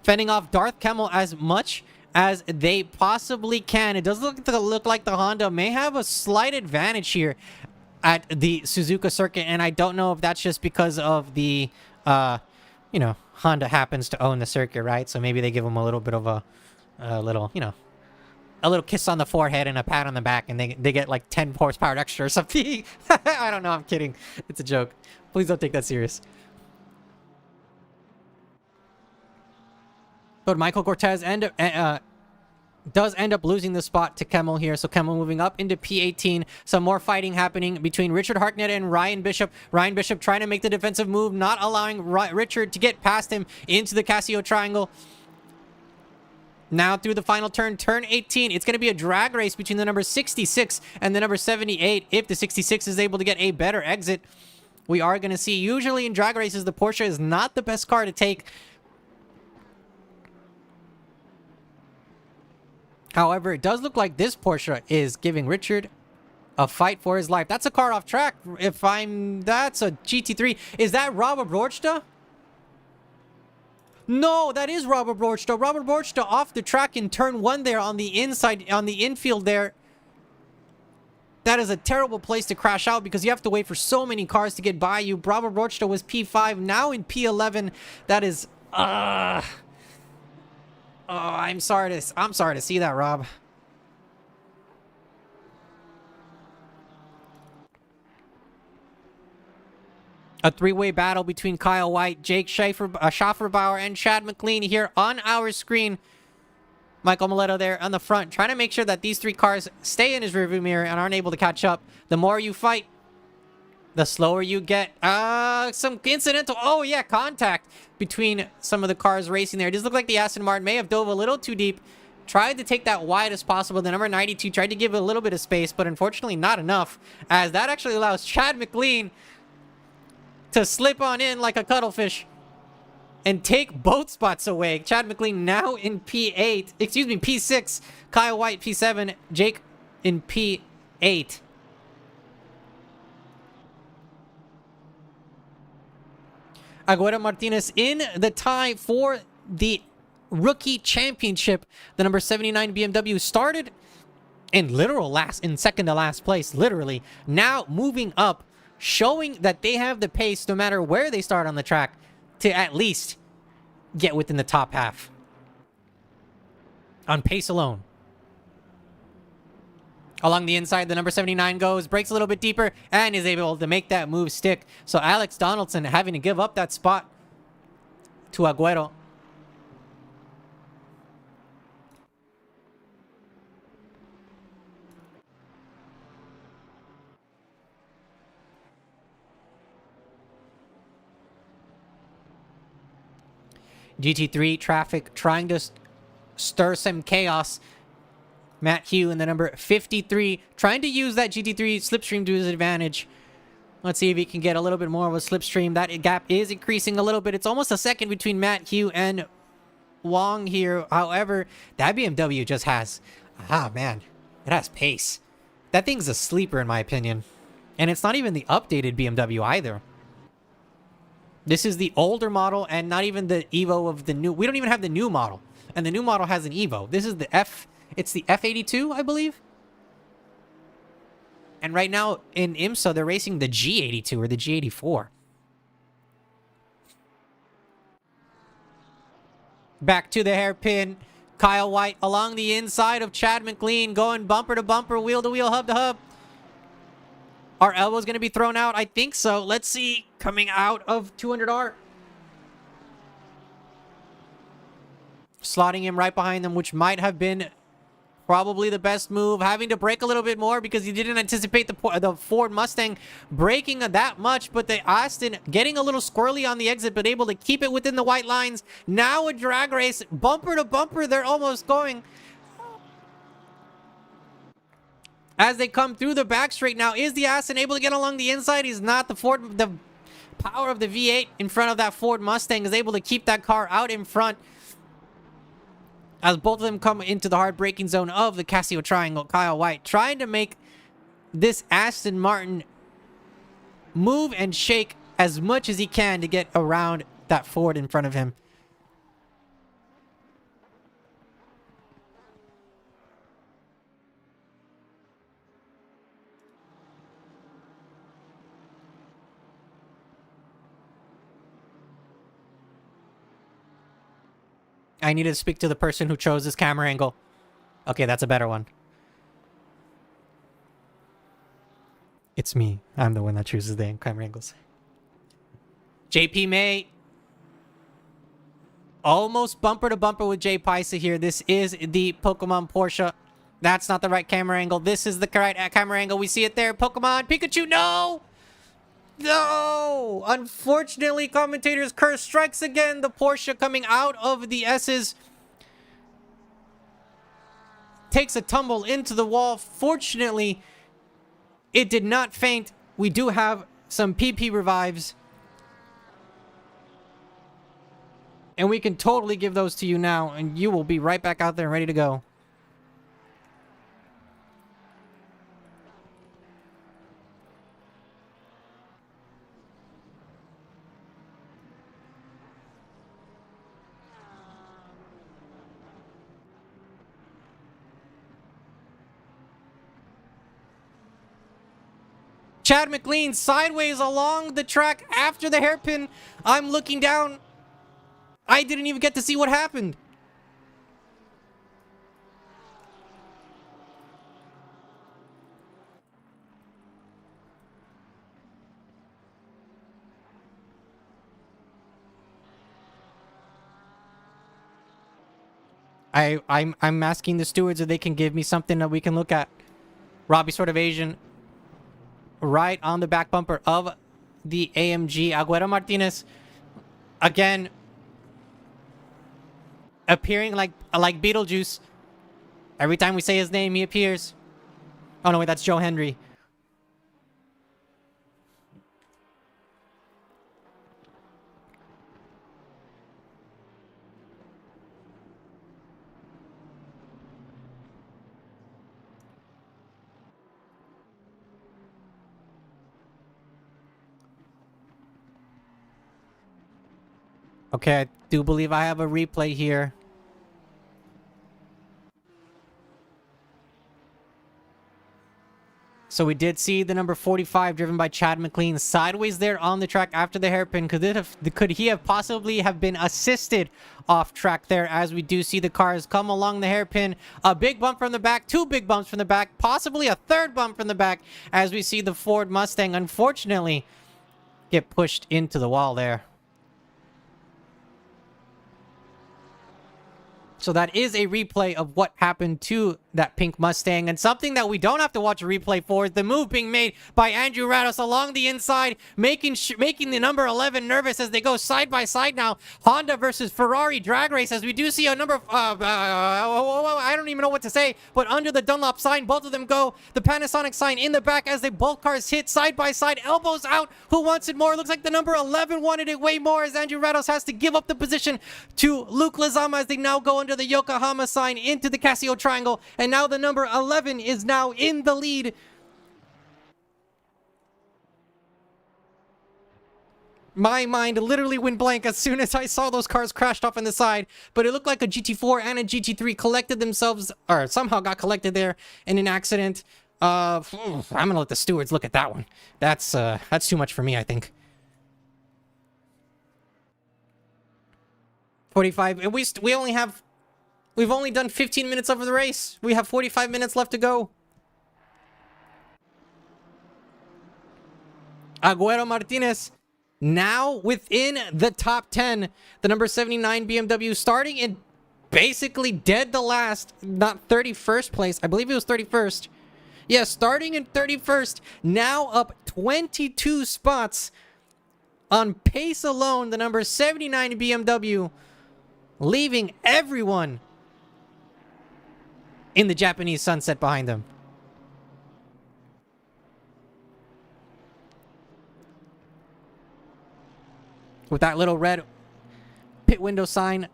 Fending off Darth Kemmel as much as they possibly can. It does look like the Honda may have a slight advantage here at the Suzuka circuit. And I don't know if that's just because of the, you know, Honda happens to own the circuit, right? So maybe they give them a little bit of a little, you know, a little kiss on the forehead and a pat on the back, and they get like 10 horsepower extra or something. I don't know. I'm kidding. It's a joke. Please don't take that serious. But Michael Cortez does end up losing the spot to Kemmel here. So Kemmel moving up into P18. Some more fighting happening between Richard Harknett and Ryan Bishop. Ryan Bishop trying to make the defensive move, not allowing Richard to get past him into the Casio triangle. Now through the final turn, turn 18. It's going to be a drag race between the number 66 and the number 78. If the 66 is able to get a better exit, we are going to see, usually in drag races, the Porsche is not the best car to take. However, it does look like this Porsche is giving Richard a fight for his life. That's a car off track. That's a GT3. Is that Robert Borchta? No, that is Robert Borchta. Robert Borchta off the track in turn 1 there on the inside, on the infield there. That is a terrible place to crash out because you have to wait for so many cars to get by you. Robert Borchta was P5, now in P11. That is, oh, I'm sorry to see that, Rob. A three-way battle between Kyle White, Jake Schafferbauer, and Chad McLean here on our screen. Michael Mileto there on the front, trying to make sure that these 3 cars stay in his rearview mirror and aren't able to catch up. The more you fight, the slower you get. Some incidental, oh yeah, contact between some of the cars racing there. It does look like the Aston Martin may have dove a little too deep. Tried to take that wide as possible. The number 92 tried to give it a little bit of space, but unfortunately not enough, as that actually allows Chad McLean to slip on in like a cuttlefish and take both spots away. Chad McLean now in P6. Kyle White P7. Jake in P8. Agüero Martinez in the tie for the rookie championship. The number 79 BMW started in second to last place, literally. Now moving up, showing that they have the pace no matter where they start on the track to at least get within the top half on pace alone. Along the inside, the number 79 goes, breaks a little bit deeper, and is able to make that move stick. So Alex Donaldson having to give up that spot to Agüero. GT3 traffic trying to stir some chaos. Matt Hugh in the number 53 trying to use that GT3 slipstream to his advantage. Let's see if he can get a little bit more of a slipstream. That gap is increasing a little bit. It's almost a second between Matt Hugh and Wong here. However, that BMW just has... man. It has pace. That thing's a sleeper in my opinion. And it's not even the updated BMW either. This is the older model and not even the Evo of the new... We don't even have the new model. And the new model has an Evo. This is the It's the F82, I believe. And right now in IMSA, they're racing the G82 or the G84. Back to the hairpin. Kyle White along the inside of Chad McLean, going bumper to bumper, wheel to wheel, hub to hub. Our elbow's going to be thrown out. I think so. Let's see. Coming out of 200R. Slotting him right behind them, which might have been probably the best move. Having to brake a little bit more because he didn't anticipate the Ford Mustang braking that much. But the Aston getting a little squirrely on the exit, but able to keep it within the white lines. Now a drag race. Bumper to bumper. They're almost going. As they come through the back straight now, is the Aston able to get along the inside? He's not. The power of the V8 in front of that Ford Mustang is able to keep that car out in front. As both of them come into the hard braking zone of the Casio Triangle, Kyle White trying to make this Aston Martin move and shake as much as he can to get around that Ford in front of him. I need to speak to the person who chose this camera angle. Okay, that's a better one. It's me. I'm the one that chooses the camera angles. JP May. Almost bumper to bumper with Jay Paisa here. This is the Pokemon Porsche. That's not the right camera angle. This is the right camera angle. We see it there. Pokemon Pikachu. No! No! Unfortunately, commentator's curse strikes again. The Porsche coming out of the S's takes a tumble into the wall. Fortunately, it did not faint. We do have some PP revives. And we can totally give those to you now, and you will be right back out there and ready to go. Chad McLean sideways along the track after the hairpin. I'm looking down. I didn't even get to see what happened. I'm asking the stewards if they can give me something that we can look at. Robbie sort of Asian. Right on the back bumper of the AMG. Agüero Martinez again appearing like Beetlejuice. Every time we say his name, he appears. Oh no, wait, that's Joe Henry. Okay, I do believe I have a replay here. So we did see the number 45 driven by Chad McLean sideways there on the track after the hairpin. Could he have possibly have been assisted off track there, as we do see the cars come along the hairpin? A big bump from the back, two big bumps from the back, possibly a third bump from the back, as we see the Ford Mustang unfortunately get pushed into the wall there. So that is a replay of what happened to that pink Mustang. And something that we don't have to watch a replay for is the move being made by Andrew Rados along the inside, making the number 11 nervous as they go side by side now. Honda versus Ferrari drag race, as we do see a number of, I don't even know what to say, but under the Dunlop sign, both of them go. The Panasonic sign in the back as they both cars hit side by side, elbows out. Who wants it more? Looks like the number 11 wanted it way more, as Andrew Rados has to give up the position to Luke Lizama as they now go under the Yokohama sign into the Casio triangle, and now the number 11 is now in the lead. My mind literally went blank as soon as I saw those cars crashed off on the side, but it looked like a GT4 and a GT3 collected themselves, or somehow got collected there in an accident. I'm gonna let the stewards look at that one. That's too much for me, I think. 45, and we've only done 15 minutes of the race. We have 45 minutes left to go. Agüero Martinez now within the top 10. The number 79 BMW starting in basically dead the last, not 31st place. I believe it was 31st. Yeah, starting in 31st. Now up 22 spots on pace alone. The number 79 BMW leaving everyone in the Japanese sunset behind them. With that little red pit window sign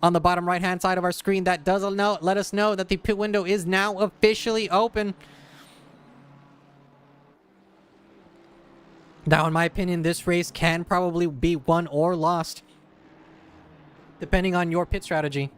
on the bottom right hand side of our screen, that does let us know that the pit window is now officially open. Now, in my opinion, this race can probably be won or lost, depending on your pit strategy.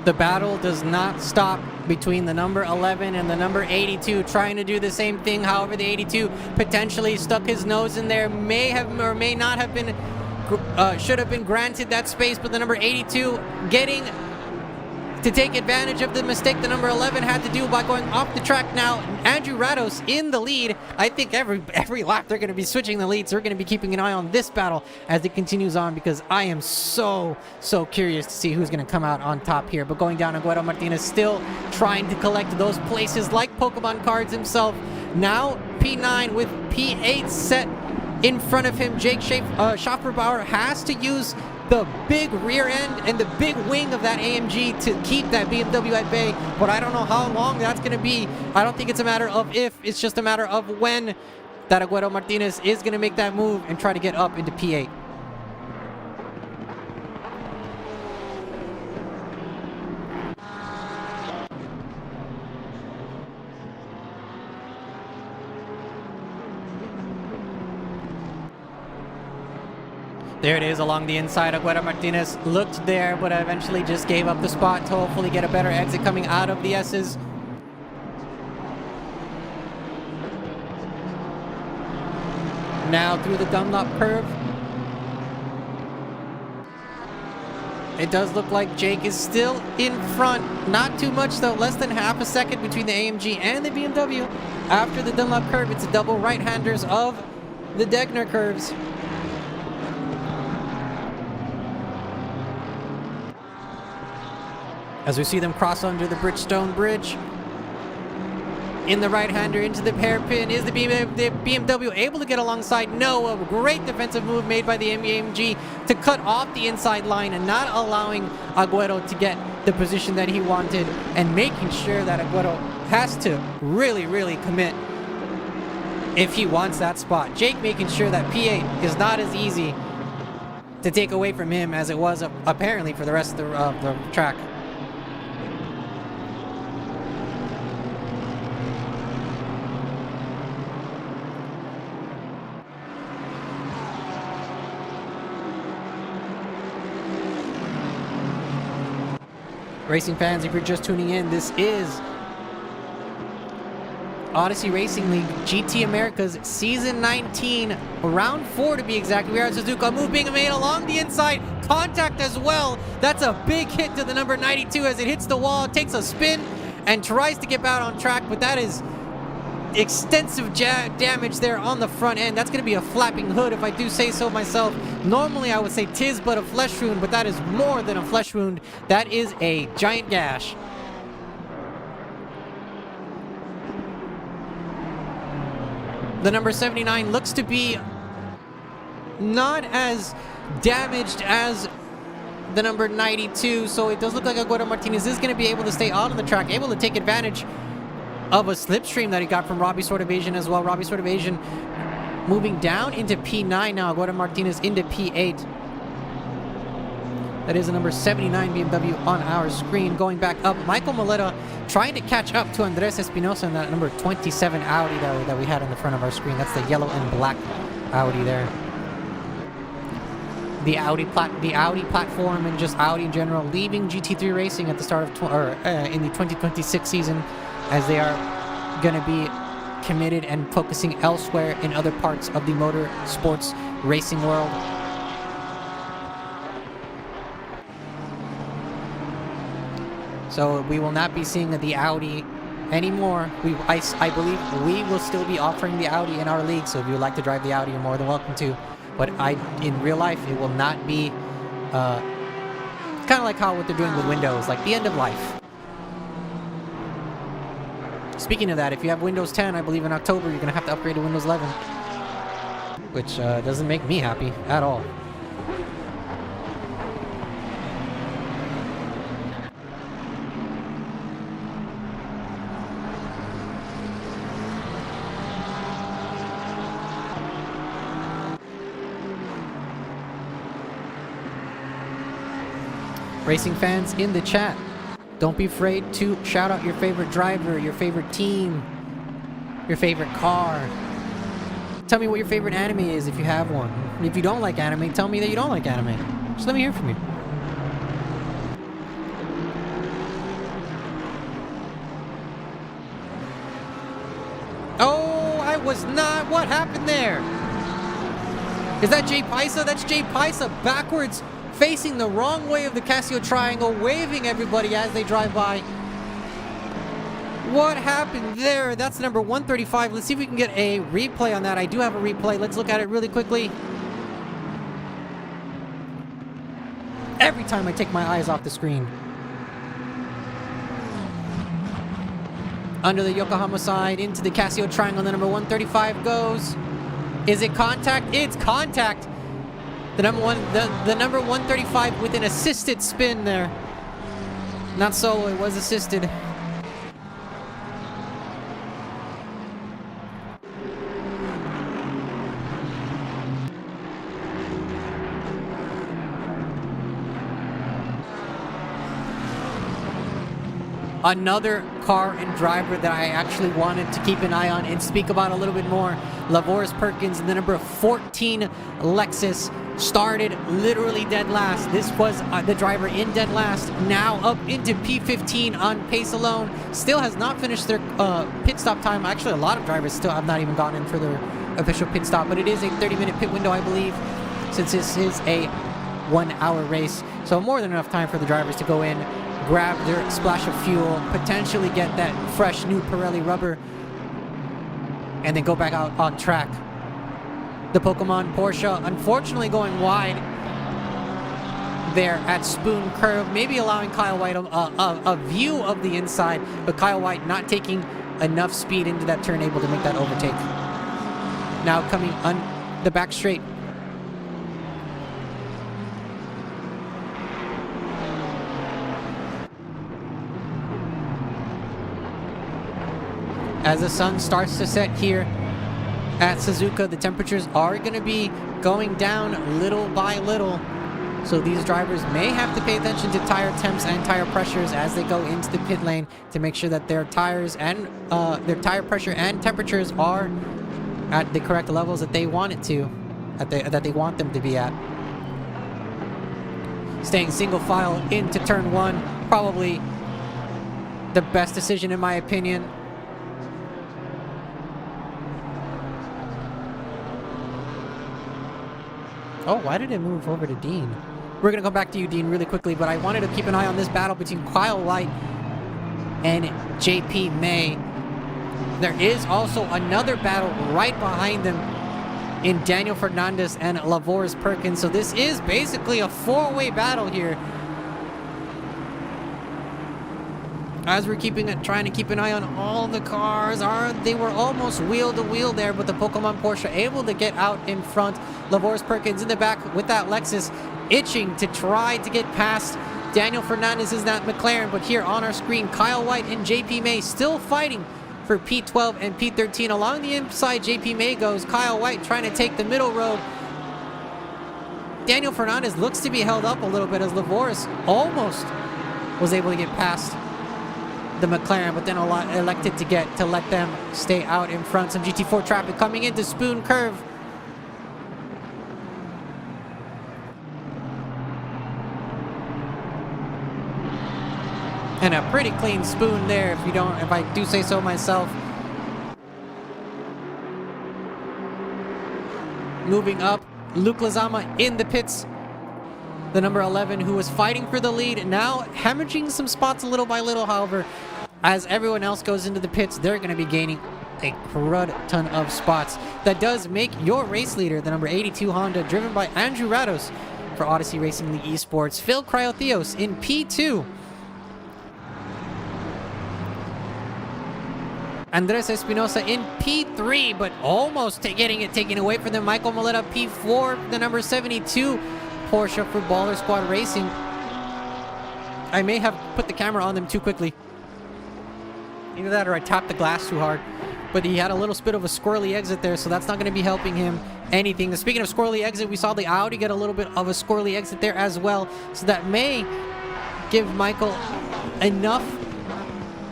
The battle does not stop between the number 11 and the number 82, trying to do the same thing. However, the 82 potentially stuck his nose in there, may have or may not have been, should have been granted that space, but the number 82 getting to take advantage of the mistake the number 11 had to do by going off the track. Now, Andrew Rados in the lead. I think every lap they're going to be switching the lead, so we're going to be keeping an eye on this battle as it continues on, because I am so curious to see who's going to come out on top here. But going down, Agüero Martinez still trying to collect those places like Pokemon cards himself. Now, P9 with P8 set in front of him. Jake Schafferbauer has to use the big rear end and the big wing of that AMG to keep that BMW at bay, but I don't know how long that's going to be. I don't think it's a matter of if, it's just a matter of when that Agüero Martinez is going to make that move and try to get up into P8. There it is along the inside. Agüero Martinez looked there, but eventually just gave up the spot to hopefully get a better exit coming out of the S's. Now through the Dunlop curve. It does look like Jake is still in front. Not too much though, less than half a second between the AMG and the BMW. After the Dunlop curve, it's a double right-handers of the Degner curves. As we see them cross under the Bridgestone Bridge. In the right-hander into the hairpin. Is the BMW able to get alongside? No. A great defensive move made by the AMG to cut off the inside line and not allowing Agüero to get the position that he wanted, and making sure that Agüero has to really commit if he wants that spot. Jake making sure that P8 is not as easy to take away from him as it was apparently for the rest of the track. Racing fans, if you're just tuning in, this is Odyssey Racing League GT America's Season 19, Round 4 to be exact. We are at Suzuka. A move being made along the inside. Contact as well. That's a big hit to the number 92 as it hits the wall, takes a spin, and tries to get back on track, but that is extensive damage there on the front end. That's going to be a flapping hood, if I do say so myself. Normally I would say 'tis but a flesh wound, but that is more than a flesh wound. That is a giant gash. The number 79 looks to be not as damaged as the number 92, so it does look like Agüero Martinez is going to be able to stay on the track, able to take advantage of a slipstream that he got from Robbie Sort of Asian as well. Robbie Sort of Asian moving down into P9 now. Agüero Martinez into P8. That is the number 79 BMW on our screen. Going back up, Michael Moletta trying to catch up to Andres Espinosa in that number 27 Audi that we had in the front of our screen. That's the yellow and black Audi there. The Audi platform and just Audi in general leaving GT3 racing at the start of in the 2026 season, as they are going to be committed and focusing elsewhere in other parts of the motor sports racing world. So we will not be seeing the Audi anymore. I believe we will still be offering the Audi in our league, so if you would like to drive the Audi, you're more than welcome to. But in real life, it will not be kind of like what they're doing with Windows, like the end of life. Speaking of that, if you have Windows 10, I believe in October, you're going to have to upgrade to Windows 11. Which doesn't make me happy at all. Racing fans in the chat, don't be afraid to shout out your favorite driver, your favorite team, your favorite car. Tell me what your favorite anime is if you have one. If you don't like anime, tell me that you don't like anime. Just let me hear from you. Oh, I was not. What happened there? Is that Jay Paisa? That's Jay Paisa backwards, facing the wrong way of the Casio Triangle, waving everybody as they drive by. What happened there? That's number 135. Let's see if we can get a replay on that. I do have a replay. Let's look at it really quickly. Every time I take my eyes off the screen. Under the Yokohama side, into the Casio Triangle, the number 135 goes. Is it contact? It's contact. The number 135 with an assisted spin there. Not solo, it was assisted. Another car and driver that I actually wanted to keep an eye on and speak about a little bit more. Lavoris Perkins, the number 14 Lexus, started literally dead last. This was the driver in dead last, now up into P15 on pace alone. Still has not finished their pit stop time. Actually, a lot of drivers still have not even gone in for their official pit stop, but it is a 30-minute pit window, I believe, since this is a 1-hour race. So more than enough time for the drivers to go in, grab their splash of fuel, potentially get that fresh new Pirelli rubber, and then go back out on track. The Pokemon Porsche unfortunately going wide there at Spoon Curve, maybe allowing Kyle White a view of the inside, but Kyle White not taking enough speed into that turn, able to make that overtake. Now coming on the back straight. As the sun starts to set here at Suzuka, the temperatures are going to be going down little by little. So these drivers may have to pay attention to tire temps and tire pressures as they go into the pit lane to make sure that their tires and their tire pressure and temperatures are at the correct levels that they want it to, that they want them to be at. Staying single file into turn 1, probably the best decision in my opinion. Oh, why did it move over to Dean? We're going to come back to you, Dean, really quickly, but I wanted to keep an eye on this battle between Kyle White and JP May. There is also another battle right behind them in Daniel Fernandez and Lavoris Perkins. So this is basically a 4-way battle here. As we're trying to keep an eye on all the cars. They were almost wheel to wheel there, but the Pokemon Porsche able to get out in front. Lavoris Perkins in the back with that Lexus, itching to try to get past Daniel Fernandez is that McLaren. But here on our screen, Kyle White and JP May still fighting for P12 and P13. Along the inside, JP May goes. Kyle White trying to take the middle road. Daniel Fernandez looks to be held up a little bit as Lavoris almost was able to get past the McLaren, but then elected to let them stay out in front. Some GT4 traffic coming into Spoon Curve. And a pretty clean Spoon there, if I do say so myself. Moving up, Luke Lezama in the pits. The number 11 who was fighting for the lead, now hemorrhaging some spots little by little. However, as everyone else goes into the pits, they're going to be gaining a crud ton of spots. That does make your race leader, the number 82 Honda, driven by Andrew Rados for Odyssey Racing League Esports. Phil Cryotheos in P2. Andres Espinosa in P3, but almost getting it taken away from them. Michael Moleta P4, the number 72 Porsche for Baller Squad Racing. I may have put the camera on them too quickly. Either that or I tapped the glass too hard. But he had a little bit of a squirrely exit there, so that's not going to be helping him anything. Speaking of squirrely exit, we saw the Audi get a little bit of a squirrely exit there as well. So that may give Michael enough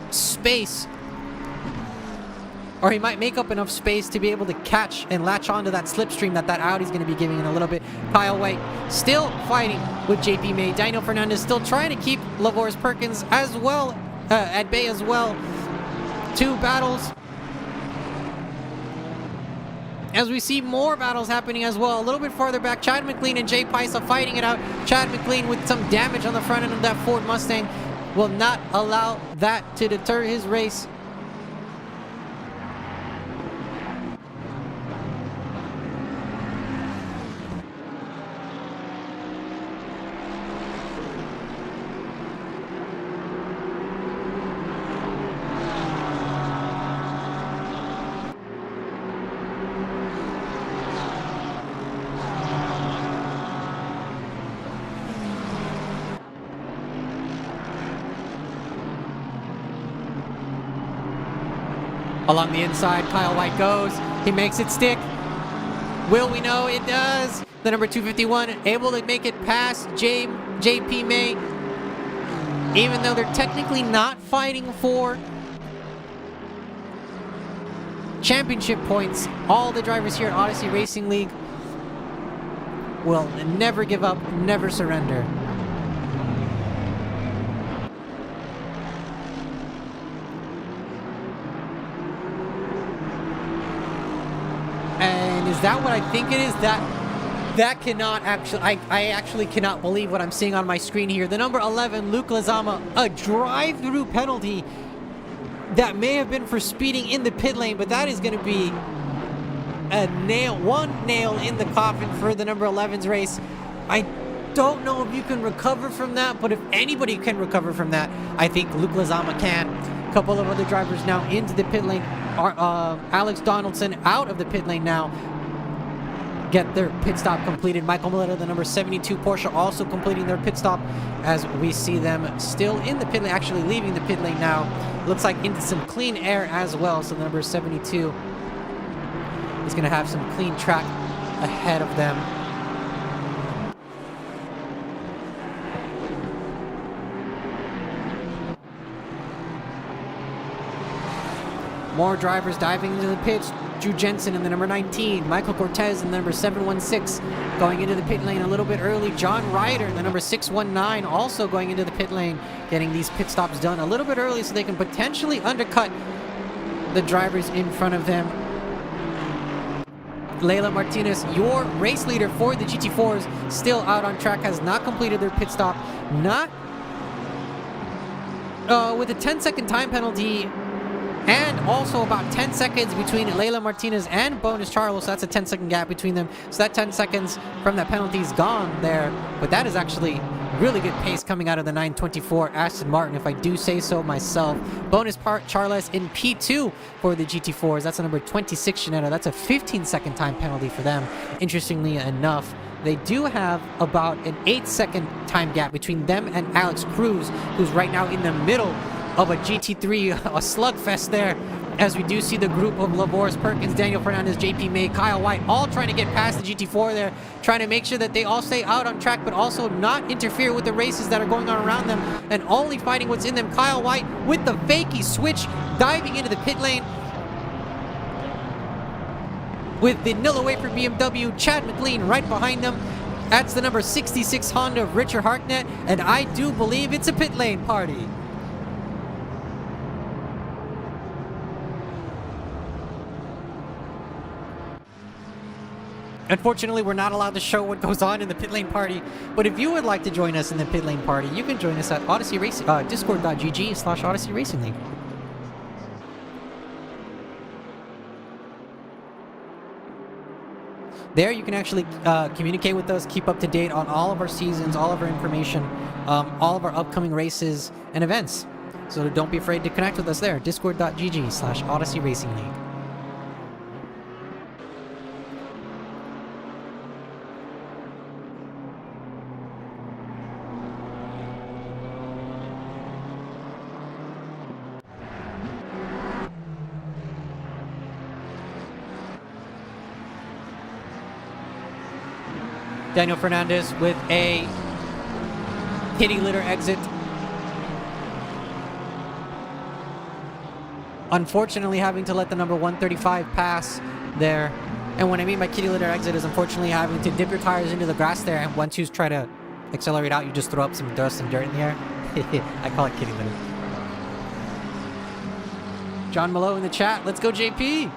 space, or he might make up enough space to be able to catch and latch onto that slipstream that Audi's going to be giving in a little bit. Kyle White still fighting with JP May. Daniel Fernandez still trying to keep Lavoris Perkins as well, at bay as well. 2 battles. As we see more battles happening as well. A little bit farther back, Chad McLean and Jay Paisa fighting it out. Chad McLean with some damage on the front end of that Ford Mustang will not allow that to deter his race. Along the inside, Kyle White goes. He makes it stick. Will we know? It does. The number 251 able to make it past JP May. Even though they're technically not fighting for championship points, all the drivers here at Odyssey Racing League will never give up, never surrender. Is that what I think it is? That cannot actually... I actually cannot believe what I'm seeing on my screen here. The number 11, Luke Lezama, a drive-through penalty that may have been for speeding in the pit lane, but that is going to be one nail in the coffin for the number 11's race. I don't know if you can recover from that, but if anybody can recover from that, I think Luke Lezama can. A couple of other drivers now into the pit lane. Alex Donaldson out of the pit lane now. Get their pit stop completed. Michael Moleta, the number 72 Porsche, also completing their pit stop as we see them still in the pit lane, actually leaving the pit lane now. Looks like into some clean air as well. So the number 72 is going to have some clean track ahead of them. More drivers diving into the pits. Drew Jensen in the number 19. Michael Cortez in the number 716 going into the pit lane a little bit early. John Ryder in the number 619 also going into the pit lane, getting these pit stops done a little bit early so they can potentially undercut the drivers in front of them. Leila Martinez, your race leader for the GT4s, still out on track, has not completed their pit stop. Not with a 10-second time penalty, and also about 10 seconds between Leila Martinez and Bonus Charles. So that's a 10-second gap between them. So that 10 seconds from that penalty is gone there. But that is actually really good pace coming out of the 924 Aston Martin, if I do say so myself. Bonus Charles in P2 for the GT4s. That's a number 26 Shanetta. That's a 15-second time penalty for them. Interestingly enough, they do have about an 8-second time gap between them and Alex Cruz, who's right now in the middle of a GT3, a slugfest there, as we do see the group of Laboris Perkins, Daniel Fernandez, JP May, Kyle White, all trying to get past the GT4 there, trying to make sure that they all stay out on track, but also not interfere with the races that are going on around them, and only fighting what's in them. Kyle White with the fakey switch, diving into the pit lane with the nil away for BMW. Chad McLean right behind them. That's the number 66 Honda of Richard Harknett, and I do believe it's a pit lane party. Unfortunately, we're not allowed to show what goes on in the pit lane party, but if you would like to join us in the pit lane party, you can join us at Odyssey Racing, discord.gg/Odyssey Racing League. There you can actually communicate with us, keep up to date on all of our seasons, all of our information, all of our upcoming races and events. So don't be afraid to connect with us there, discord.gg/Odyssey Racing League. Daniel Fernandez with a kitty litter exit. Unfortunately, having to let the number 135 pass there. And what I mean by kitty litter exit is unfortunately having to dip your tires into the grass there, and once you try to accelerate out, you just throw up some dust and dirt in the air. I call it kitty litter. John Malone in the chat. Let's go, JP.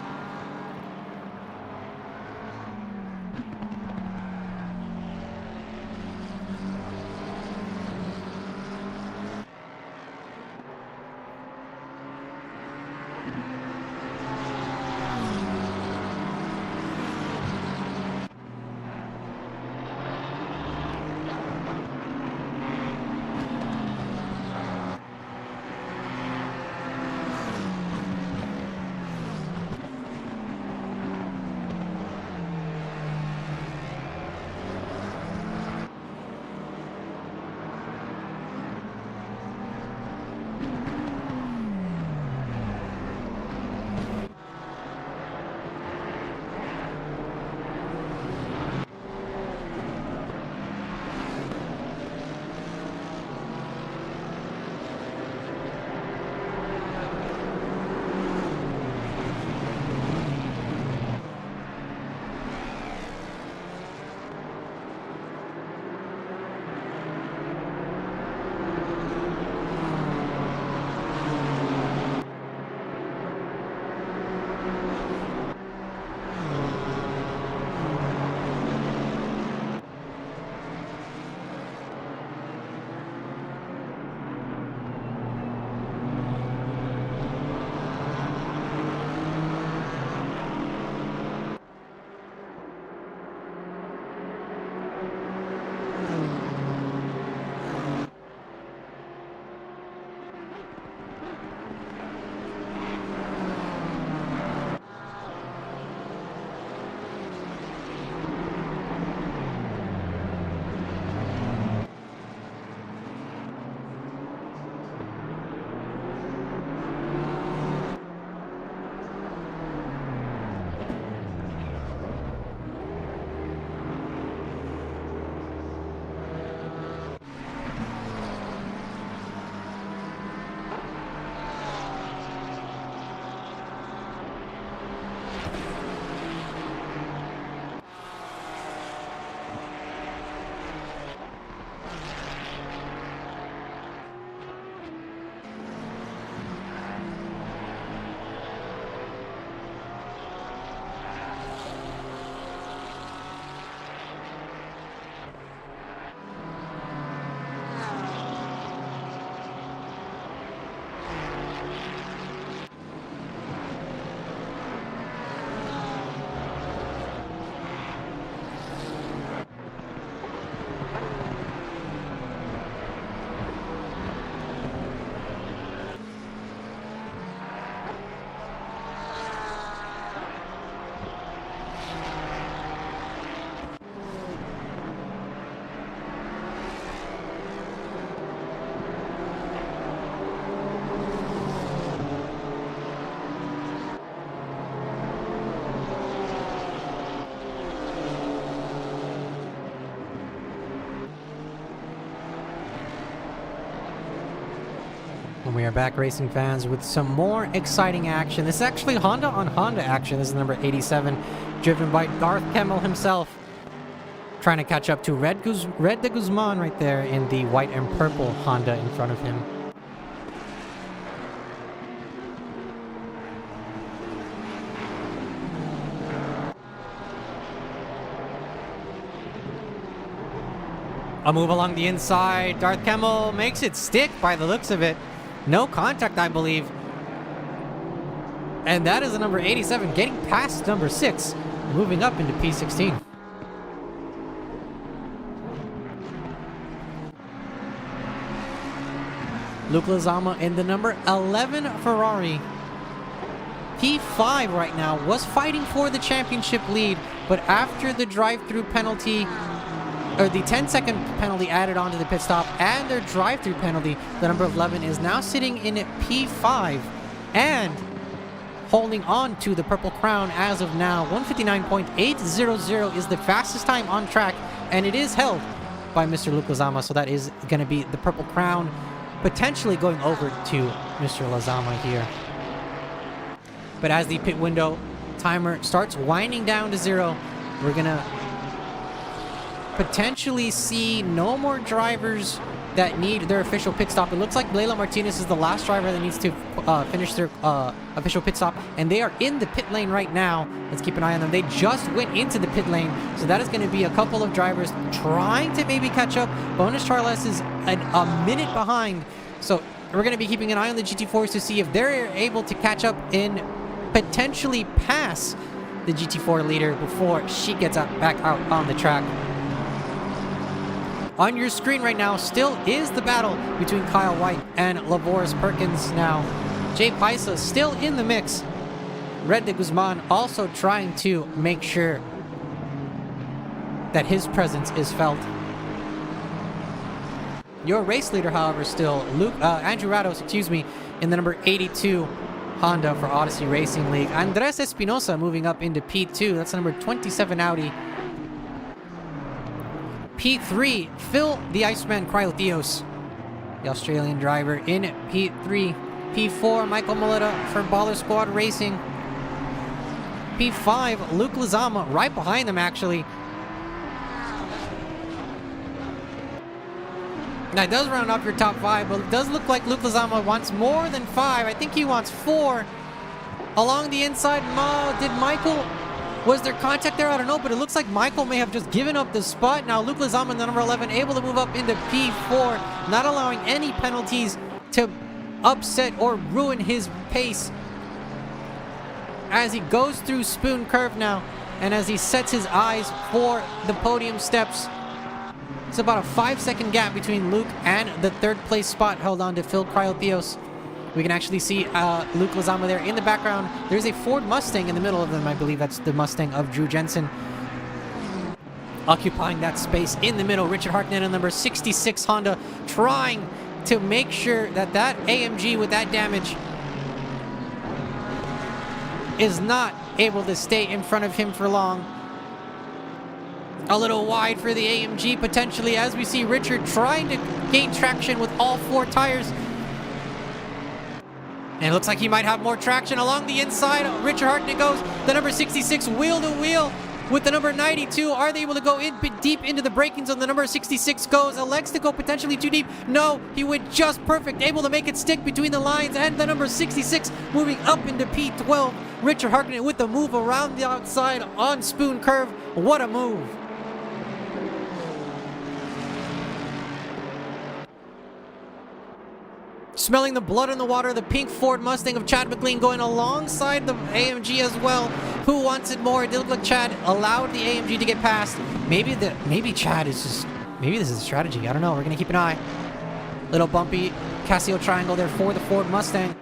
And we are back, racing fans, with some more exciting action. This is actually Honda on Honda action. This is number 87, driven by Garth Kemmel himself, trying to catch up to Red de Guzman right there in the white and purple Honda in front of him. A move along the inside. Darth Kemmel makes it stick by the looks of it. No contact, I believe. And that is the number 87 getting past number 6, moving up into P16. Luke Lozama in the number 11 Ferrari. P5 right now, was fighting for the championship lead, but after the drive-through penalty, or the 10-second penalty added onto the pit stop and their drive-through penalty, the number 11 is now sitting in P5 and holding on to the Purple Crown as of now. 159.800 is the fastest time on track, and it is held by Mr. Luke Lozama, so that is going to be the Purple Crown potentially going over to Mr. Lozama here. But as the pit window timer starts winding down to 0, we're going to potentially see no more drivers that need their official pit stop. It looks like Leila Martinez is the last driver that needs to finish their official pit stop, and they are in the pit lane right now. Let's keep an eye on them. They just went into the pit lane, so that is going to be a couple of drivers trying to maybe catch up. Bonus Charles is a minute behind, so we're going to be keeping an eye on the GT4s to see if they're able to catch up and potentially pass the GT4 leader before she gets back out on the track. On your screen right now still is the battle between Kyle White and Lavoris Perkins now. Jay Paisa still in the mix. Red de Guzman also trying to make sure that his presence is felt. Your race leader, however, still Andrew Rados, in the number 82 Honda for Odyssey Racing League. Andres Espinosa moving up into P2. That's the number 27 Audi. P3, Phil the Iceman Cryotheos, the Australian driver in P3. P4, Michael Moletta for Baller Squad Racing. P5, Luke Lozama right behind them, actually. That does round up your top 5, but it does look like Luke Lozama wants more than 5. I think he wants 4. Along the inside, did Michael... Was there contact there? I don't know, but it looks like Michael may have just given up the spot. Now Luke Lozama, the number 11, able to move up into P4, not allowing any penalties to upset or ruin his pace as he goes through Spoon Curve now, and as he sets his eyes for the podium steps. It's about a 5-second gap between Luke and the 3rd place spot held on to Phil Cryotheos. We can actually see Luke Lozama there in the background. There's a Ford Mustang in the middle of them. I believe that's the Mustang of Drew Jensen. Occupying that space in the middle. Richard Hartnett on number 66 Honda trying to make sure that that AMG with that damage is not able to stay in front of him for long. A little wide for the AMG potentially, as we see Richard trying to gain traction with all 4 tires. And it looks like he might have more traction along the inside. Richard Hartnett goes the number 66 wheel to wheel with the number 92. Are they able to go deep into the braking zone? The number 66 goes, elects to go potentially too deep. No, he went just perfect, able to make it stick between the lines, and the number 66 moving up into P12. Richard Hartnett with the move around the outside on Spoon Curve. What a move. Smelling the blood in the water, the pink Ford Mustang of Chad McLean going alongside the AMG as well. Who wants it more? It did look like Chad allowed the AMG to get past. Maybe Chad is just... Maybe this is a strategy. I don't know. We're going to keep an eye. Little bumpy Casio triangle there for the Ford Mustang.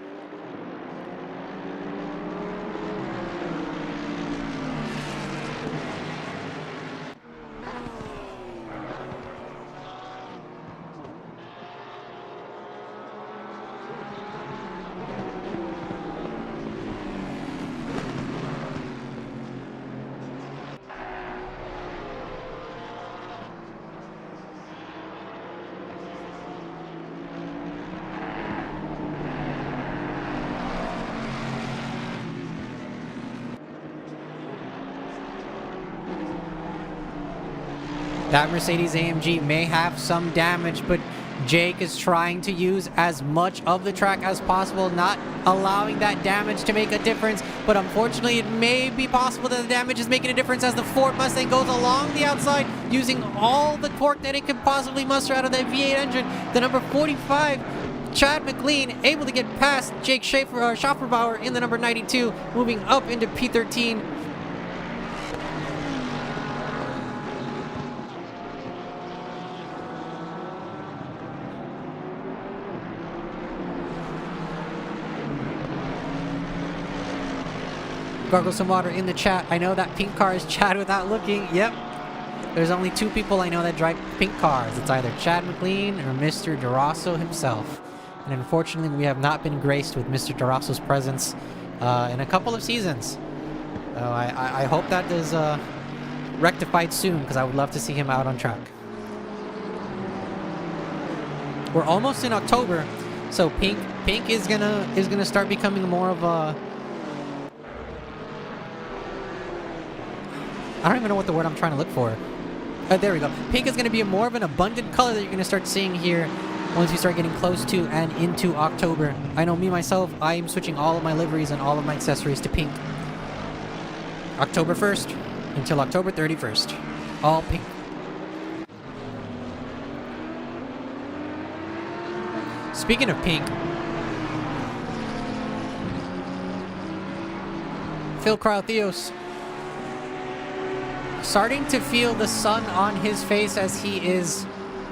That Mercedes AMG may have some damage, but Jake is trying to use as much of the track as possible, not allowing that damage to make a difference. But unfortunately, it may be possible that the damage is making a difference as the Ford Mustang goes along the outside, using all the torque that it can possibly muster out of that V8 engine. The number 45, Chad McLean, able to get past Jake Schafferbauer in the number 92, moving up into P13. Gargle some water in the chat. I know that pink car is Chad without looking. Yep. There's only two people I know that drive pink cars. It's either Chad McLean or Mr. DeRosso himself. And unfortunately, we have not been graced with Mr. DeRosso's presence in a couple of seasons. I hope that is rectified soon, because I would love to see him out on track. We're almost in October, so pink is gonna start becoming more of a, I don't even know what the word I'm trying to look for. There we go. Pink is going to be more of an abundant color that you're going to start seeing here once we start getting close to and into October. I know me, myself, I am switching all of my liveries and all of my accessories to pink. October 1st until October 31st. All pink. Speaking of pink, Phil Cryotheos starting to feel the sun on his face as he is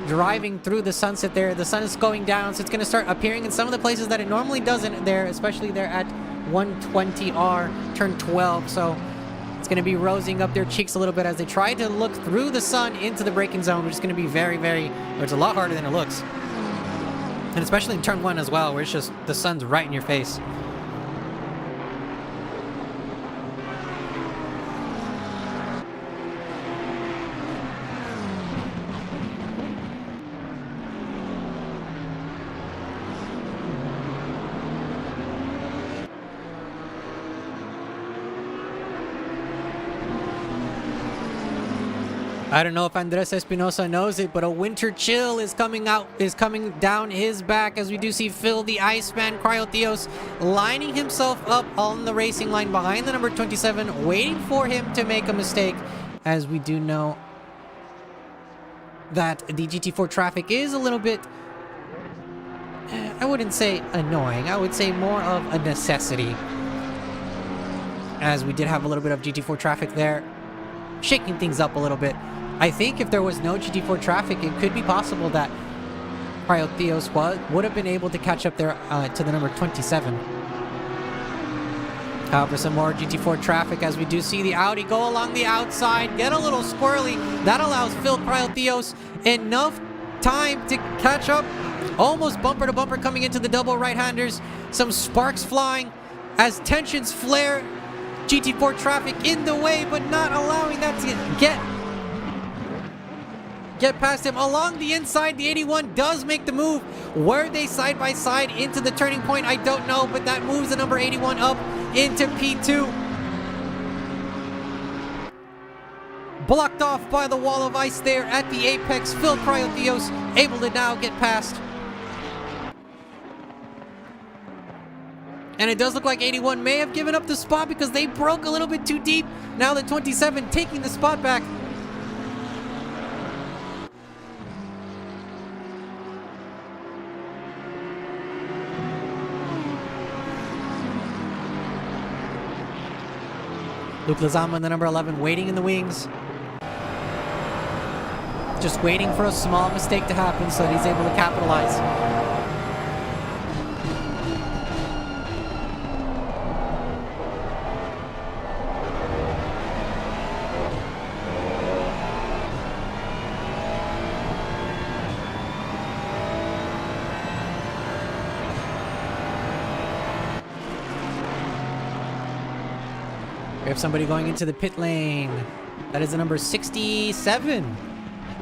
driving through the sunset there. The sun is going down, so it's going to start appearing in some of the places that it normally doesn't there, especially there at 120R, turn 12. So it's going to be rosing up their cheeks a little bit as they try to look through the sun into the braking zone, which is going to be it's a lot harder than it looks. And especially in turn 1 as well, where it's just the sun's right in your face. I don't know if Andres Espinosa knows it, but a winter chill is coming down his back as we do see Phil the Iceman Cryotheos lining himself up on the racing line behind the number 27, waiting for him to make a mistake, as we do know that the GT4 traffic is a little bit, I wouldn't say annoying, I would say more of a necessity, as we did have a little bit of GT4 traffic there, shaking things up a little bit. I think if there was no GT4 traffic, it could be possible that Cryotheos would have been able to catch up there to the number 27. However, some more GT4 traffic as we do see the Audi go along the outside, get a little squirrely. That allows Phil Cryotheos enough time to catch up. Almost bumper to bumper coming into the double right-handers. Some sparks flying as tensions flare. GT4 traffic in the way, but not allowing that to get past him. Along the inside, the 81 does make the move. Were they side by side into the turning point? I don't know, but that moves the number 81 up into P2. Blocked off by the wall of ice there at the apex. Phil Cryotheos able to now get past. And it does look like 81 may have given up the spot because they broke a little bit too deep. Now the 27 taking the spot back. Luke Lozama in the number 11 waiting in the wings. Just waiting for a small mistake to happen so that he's able to capitalize. We have somebody going into the pit lane. That is the number 67.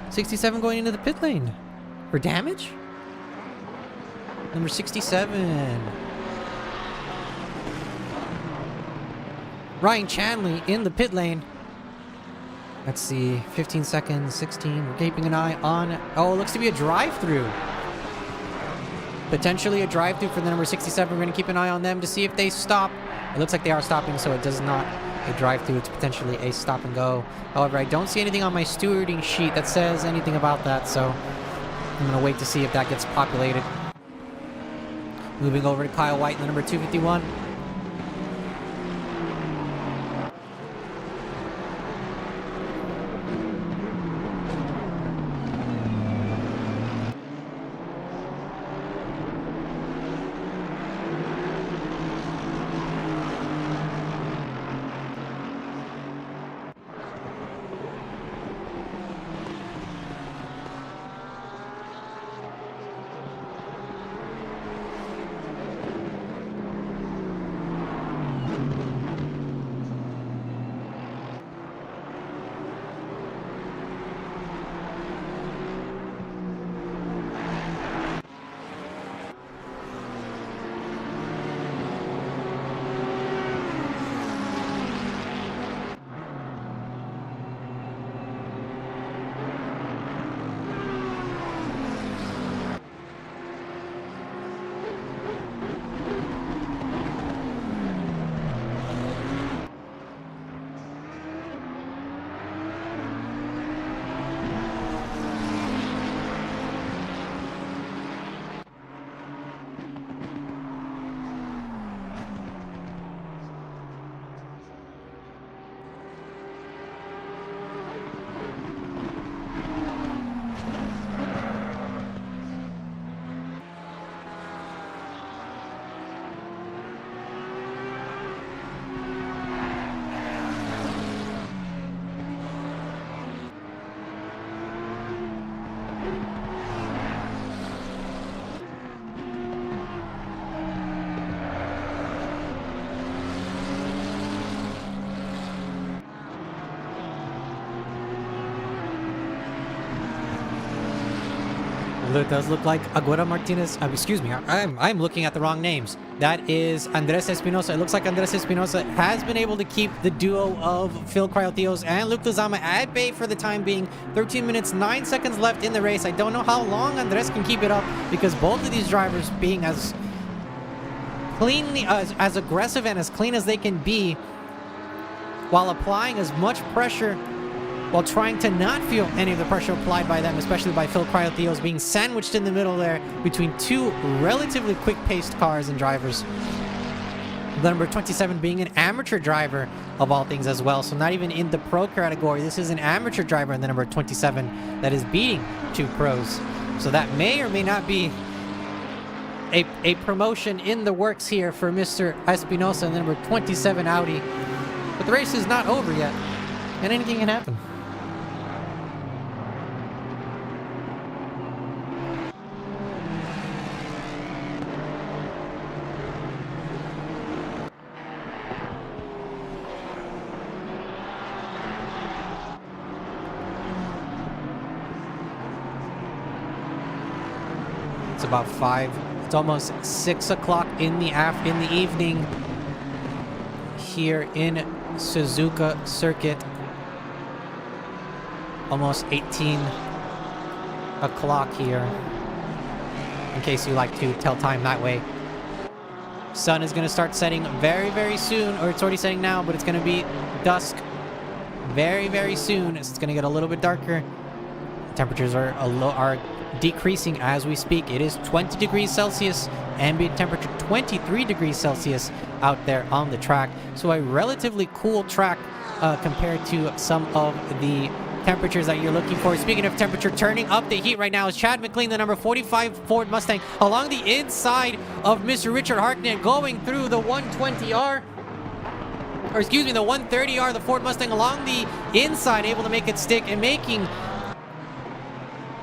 67 going into the pit lane. For damage? Number 67. Ryan Chanley in the pit lane. Let's see, 15 seconds, 16. We're keeping an eye on... Oh, it looks to be a drive-through. Potentially a drive-through for the number 67. We're going to keep an eye on them to see if they stop. It looks like they are stopping, so it does not a drive-through. It's potentially a stop and go. However, I don't see anything on my stewarding sheet that says anything about that, so I'm going to wait to see if that gets populated. Moving over to Kyle White, the number 251. It does look like Agüero Martinez. Excuse me, I'm looking at the wrong names. That is Andres Espinosa. It looks like Andres Espinosa has been able to keep the duo of Phil Cryotheos and Luke Luzama at bay for the time being. 13 minutes, 9 seconds left in the race. I don't know how long Andres can keep it up because both of these drivers being as cleanly, as aggressive and as clean as they can be while applying as much pressure while trying to not feel any of the pressure applied by them, especially by Phil Cryotheos being sandwiched in the middle there between two relatively quick-paced cars and drivers. The number 27 being an amateur driver of all things as well, so not even in the pro category. This is an amateur driver in the number 27 that is beating two pros. So that may or may not be a promotion in the works here for Mr. Espinosa in the number 27 Audi. But the race is not over yet, and anything can happen. It's about 5. It's almost 6 o'clock in the evening here in Suzuka circuit. Almost 18 o'clock here, in case you like to tell time that way. Sun is going to start setting very, very soon, or it's already setting now, but it's going to be dusk very, very soon. It's going to get a little bit darker. Temperatures are decreasing as we speak. It is 20 degrees Celsius, ambient temperature 23 degrees Celsius out there on the track. So a relatively cool track compared to some of the temperatures that you're looking for. Speaking of temperature, turning up the heat right now is Chad McLean, the number 45 Ford Mustang, along the inside of Mr. Richard Hartnett, going through the 120R. Or excuse me, the 130R, the Ford Mustang along the inside, able to make it stick and making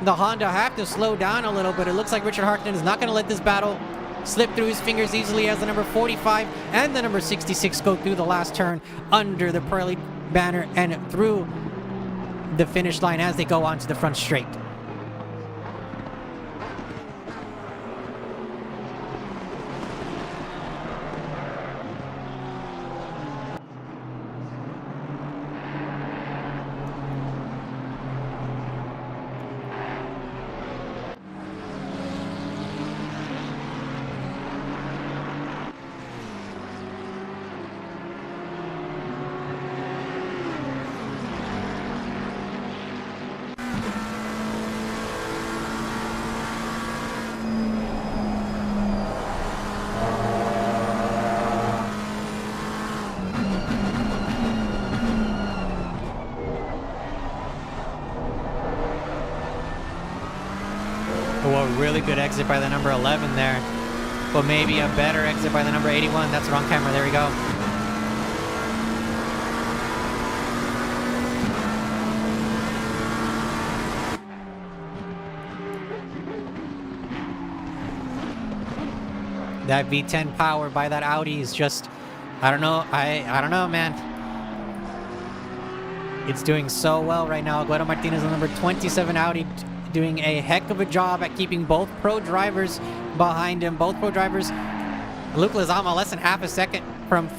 the Honda have to slow down a little bit. It looks like Richard Hartnett is not going to let this battle slip through his fingers easily as the number 45 and the number 66 go through the last turn under the Pirelli banner and through the finish line as they go onto the front straight. really good exit by the number 11 there. But maybe a better exit by the number 81. That's the wrong camera. There we go. That V10 power by that Audi is just, I don't know. I don't know, man. It's doing so well right now. Guido Martinez, the number 27 Audi, doing a heck of a job at keeping both pro drivers behind him. Both pro drivers. Luke Lizama less than half a second from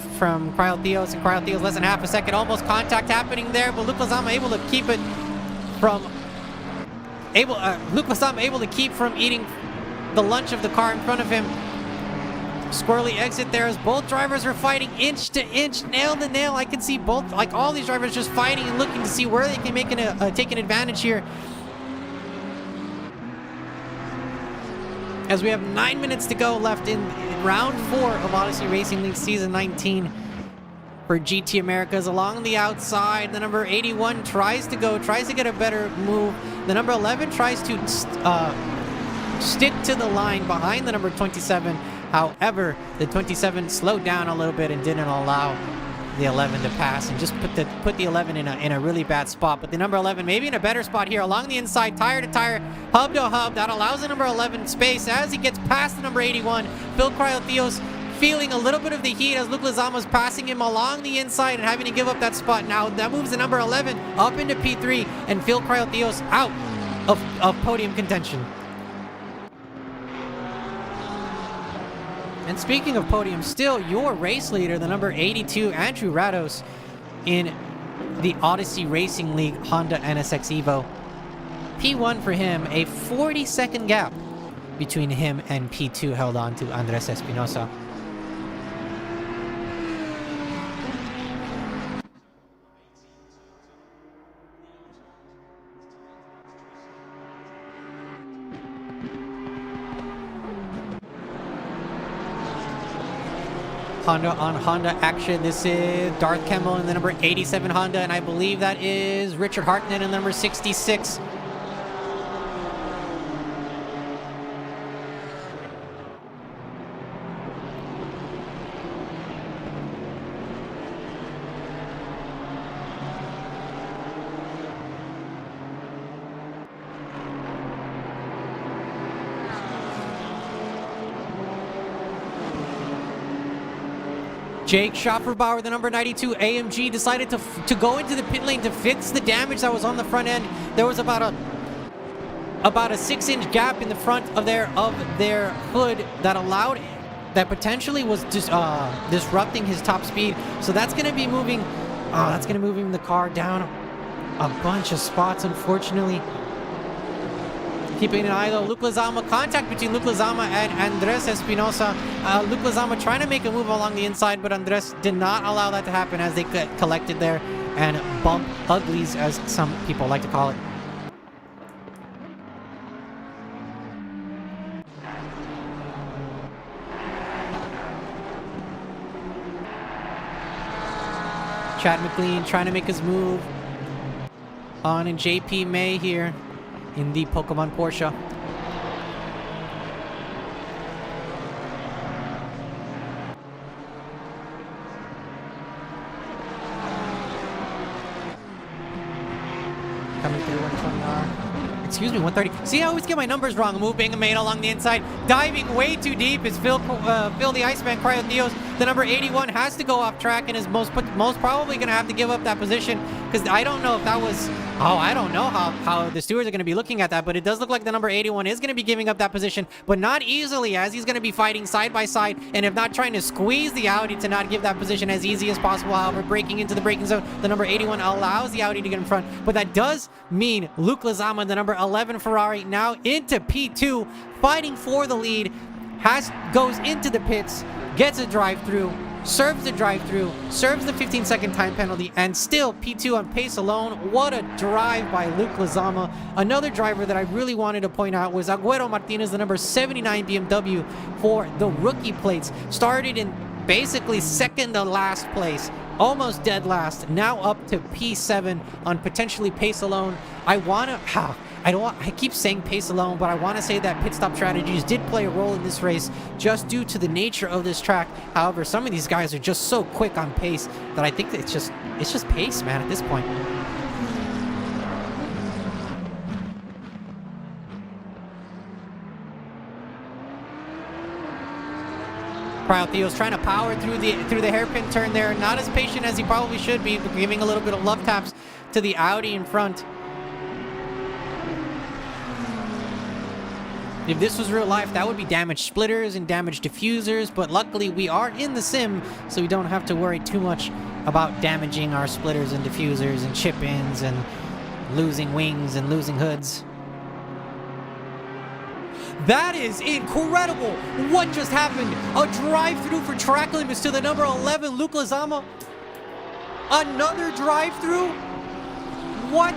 Cryotheos, and Cryotheos less than half a second. Almost contact happening there, but Luke Lizama able to keep it from Luke Lizama able to keep from eating the lunch of the car in front of him. Squirrely exit there as both drivers are fighting inch to inch, nail to nail. I can see both, like all these drivers just fighting and looking to see where they can make take an advantage here. As we have 9 minutes to go left in round 4 of Odyssey Racing League Season 19 for GT Americas. Along the outside, the number 81 tries to get a better move. The number 11 tries to stick to the line behind the number 27. However, the 27 slowed down a little bit and didn't allow the 11 to pass, and just put the 11 in a really bad spot. But the number 11 maybe in a better spot here along the inside, tire to tire, hub to hub. That allows the number 11 space as he gets past the number 81. Phil Cryotheos feeling a little bit of the heat as Luke Lizama's passing him along the inside and having to give up that spot. Now that moves the number 11 up into P3 and Phil Cryotheos out of podium contention. And speaking of podium, still your race leader, the number 82, Andrew Rados, in the Odyssey Racing League Honda NSX Evo. P1 for him, a 40-second gap between him and P2 held on to Andres Espinosa. Honda on Honda action. This is Darth Kemmel in the number 87 Honda, and I believe that is Richard Hartnett in the number 66. Jake Schofferbauer, the number 92 AMG, decided to go into the pit lane to fix the damage that was on the front end. There was about a 6-inch gap in the front of their hood that potentially was just disrupting his top speed. So that's going to be moving. That's going to move the car down a bunch of spots, unfortunately. Keeping an eye though, Luke Lizama, contact between Luke Lizama and Andres Espinosa. Luke Lizama trying to make a move along the inside, but Andres did not allow that to happen as they collected there and bump uglies, as some people like to call it. Chad McLean trying to make his move on in JP May here in the Pokemon Porsche. Coming through 120R. Excuse me, 130. See, I always get my numbers wrong. A move being made along the inside. Diving way too deep is Phil the Iceman Cryotheos. The number 81 has to go off track and is most probably going to have to give up that position, because I don't know if that was... I don't know how the stewards are going to be looking at that, but it does look like the number 81 is going to be giving up that position, but not easily, as he's going to be fighting side by side, and if not trying to squeeze the Audi to not give that position as easy as possible. However, breaking into the braking zone, the number 81 allows the Audi to get in front, but that does mean Luke Lizama, the number 11 Ferrari, now into P2, fighting for the lead, goes into the pits, gets a drive-through, serves the drive-through, serves the 15-second time penalty, and still P2 on pace alone. What a drive by Luke Lizama. Another driver that I really wanted to point out was Guido Martinez, the number 79 BMW for the rookie plates. Started in basically second to last place, almost dead last, now up to P7 on potentially pace alone. I keep saying pace alone, but I want to say that pit stop strategies did play a role in this race just due to the nature of this track. However, some of these guys are just so quick on pace that I think that it's just pace, man, at this point. Cryo Theo's trying to power through the hairpin turn there. Not as patient as he probably should be, but giving a little bit of love taps to the Audi in front. If this was real life, that would be damaged splitters and damaged diffusers, but luckily we are in the sim, so we don't have to worry too much about damaging our splitters and diffusers and chip-ins and losing wings and losing hoods. That is incredible! What just happened? A drive-through for track limits to the number 11, Luke Lezama. Another drive-through? What?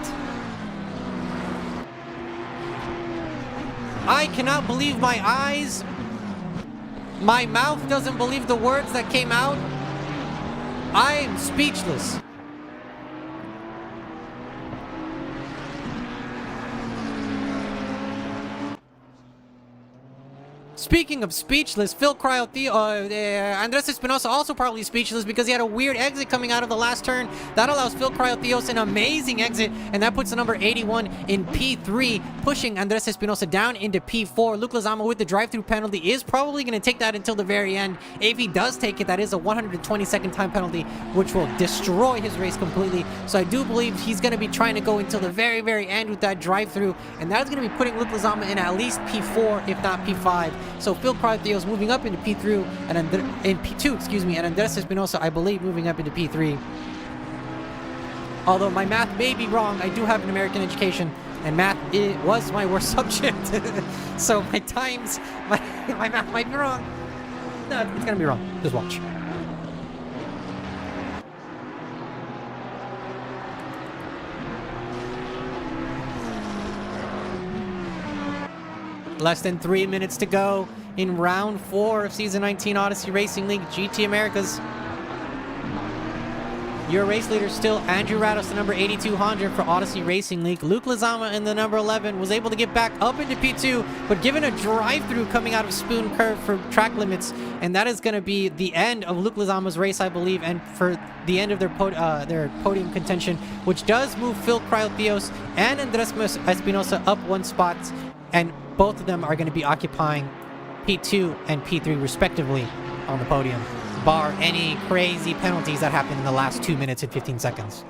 I cannot believe my eyes. My mouth doesn't believe the words that came out. I am speechless. Speaking of speechless, Andres Espinosa also probably speechless because he had a weird exit coming out of the last turn. That allows Phil Cryotheos an amazing exit, and that puts the number 81 in P3, pushing Andres Espinosa down into P4. Luke Lezama with the drive-through penalty is probably going to take that until the very end. If he does take it, that is a 120-second time penalty, which will destroy his race completely. So I do believe he's going to be trying to go until the very, very end with that drive-through, and that is going to be putting Luke Lezama in at least P4, if not P5. So Phil Cryotheos moving up into P3 and in P2, excuse me, and Andres Espinosa, I believe, moving up into P3. Although my math may be wrong, I do have an American education, and math was my worst subject. So my times, my math might be wrong. No, it's gonna be wrong. Just watch. Less than 3 minutes to go in round 4 of Season 19 Odyssey Racing League GT Americas. Your race leader still Andrew Rados, the number 82 Honda for Odyssey Racing League. Luke Lezama in the number 11 was able to get back up into P2, but given a drive-through coming out of Spoon Curve for track limits, and that is going to be the end of Luke Lezama's race, I believe, and for the end of their podium contention, which does move Phil Cryotheos and Andres Espinosa up 1 spot, and both of them are going to be occupying P2 and P3 respectively on the podium, bar any crazy penalties that happen in the last 2 minutes and 15 seconds.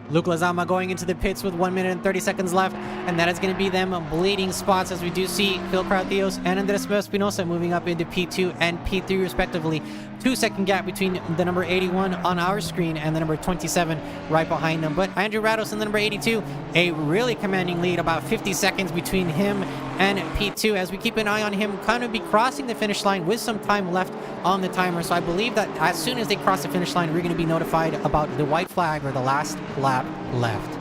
Luke Lezama going into the pits with 1 minute and 30 seconds left, and that is going to be them bleeding spots as we do see Phil Cryotheos and Andres Espinosa moving up into P2 and P3 respectively. 2-second gap between the number 81 on our screen and the number 27 right behind them. But Andrew Rados and the number 82, a really commanding lead, about 50 seconds between him and P2 as we keep an eye on him kind of be crossing the finish line with some time left on the timer. So I believe that as soon as they cross the finish line, we're going to be notified about the white flag or the last lap left.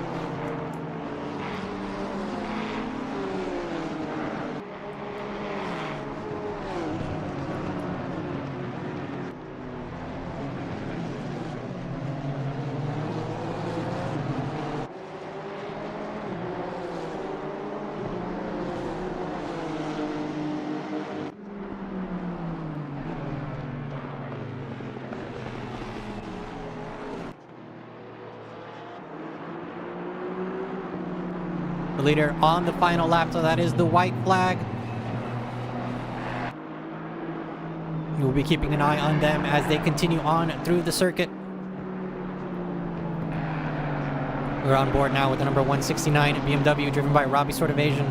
The leader on the final lap, so that is the white flag. We'll be keeping an eye on them as they continue on through the circuit. We're on board now with the number 169 BMW driven by Robbie Sort of Asian.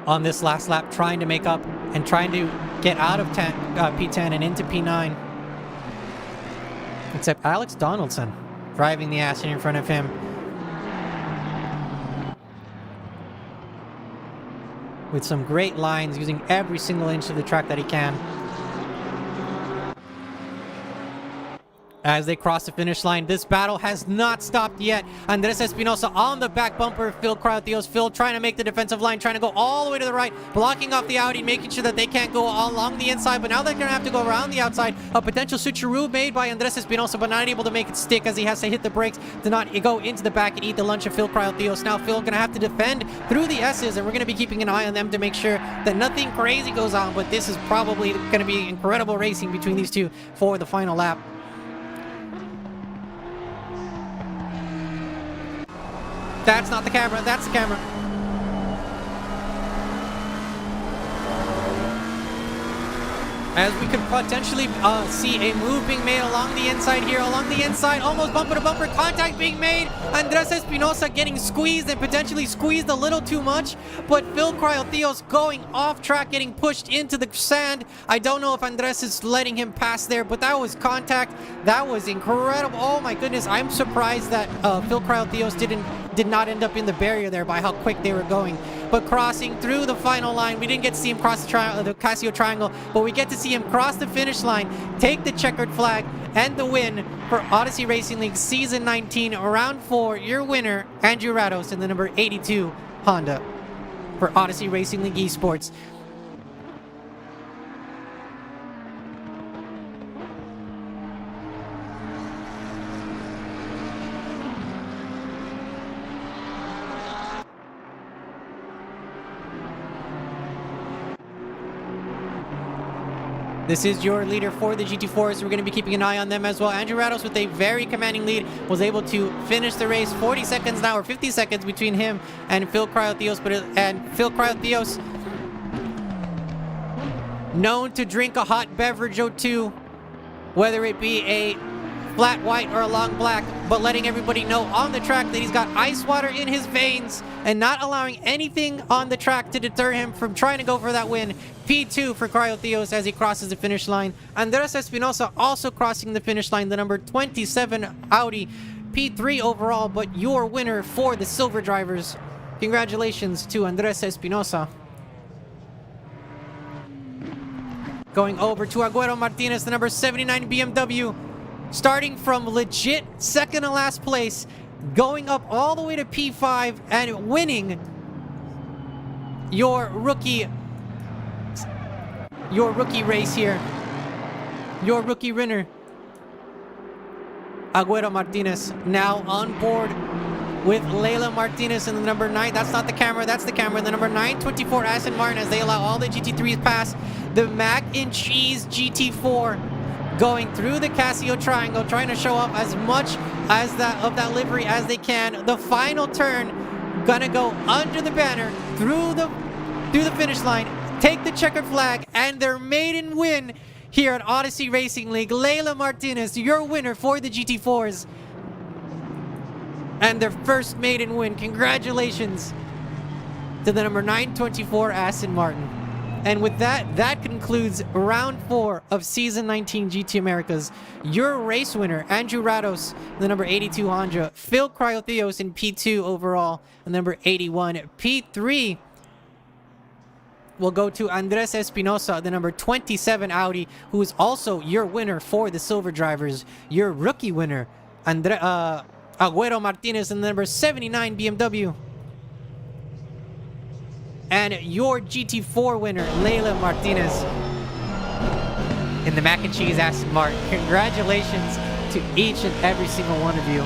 on this last lap, trying to make up and trying to get out of P10 and into P9. Except Alex Donaldson driving the Aston in front of him. With some great lines, using every single inch of the track that he can. As they cross the finish line, this battle has not stopped yet. Andres Espinosa on the back bumper. Phil Crowthios. Phil trying to make the defensive line, trying to go all the way to the right, blocking off the Audi, making sure that they can't go all along the inside. But now they're going to have to go around the outside. A potential switcheroo made by Andres Espinosa, but not able to make it stick as he has to hit the brakes to not go into the back and eat the lunch of Phil Crowthios. Now Phil going to have to defend through the S's, and we're going to be keeping an eye on them to make sure that nothing crazy goes on. But this is probably going to be incredible racing between these two for the final lap. That's not the camera, that's the camera. As we could potentially see a move being made along the inside here, almost bumper to bumper contact being made. Andres Espinosa getting squeezed and potentially squeezed a little too much, but Phil Crowthios going off track, getting pushed into the sand. I don't know if Andres is letting him pass there, but that was contact. That was incredible. Oh my goodness, I'm surprised that Phil Crowthios did not end up in the barrier there by how quick they were going. But crossing through the final line, we didn't get to see him cross the Casio Triangle, but we get to see him cross the finish line, take the checkered flag, and the win for Odyssey Racing League Season 19, Round 4. Your winner, Andrew Rados, in the number 82 Honda for Odyssey Racing League Esports. This is your leader for the GT4s. So we're going to be keeping an eye on them as well. Andrew Rados, with a very commanding lead, was able to finish the race. 40 seconds now, or 50 seconds between him and Phil Crowthios. And Phil Crowthios, known to drink a hot beverage or two, whether it be a flat white or a long black, but letting everybody know on the track that he's got ice water in his veins and not allowing anything on the track to deter him from trying to go for that win. P2 for Crowthios as he crosses the finish line. Andres Espinosa also crossing the finish line, the number 27 Audi. P3 overall, but your winner for the Silver Drivers. Congratulations to Andres Espinosa. Going over to Agüero Martinez, the number 79 BMW. Starting from legit second to last place, going up all the way to P5 and winning your rookie race here. Your rookie winner, Agüero Martinez, now on board with Leila Martinez in the number 9. That's not the camera, that's the camera. The number 924 Aston Martin, as they allow all the GT3s past. The Mac and Cheese GT4 going through the Casio Triangle, trying to show off as much as that livery as they can. The final turn, gonna go under the banner, through the finish line, take the checkered flag, and their maiden win here at Odyssey Racing League. Leila Martinez, your winner for the GT4s. And their first maiden win. Congratulations to the number 924 Aston Martin. And with that, that concludes round 4 of Season 19 GT Americas. Your race winner, Andrew Rados, the number 82 Honda. Phil Crowthios in P2 overall, the number 81. P3 will go to Andres Espinosa, the number 27 Audi, who is also your winner for the Silver Drivers. Your rookie winner, Agüero Martinez, and the number 79 BMW. And your GT4 winner, Leila Martinez, in the Mac and Cheese Aston Martin. Congratulations to each and every single one of you.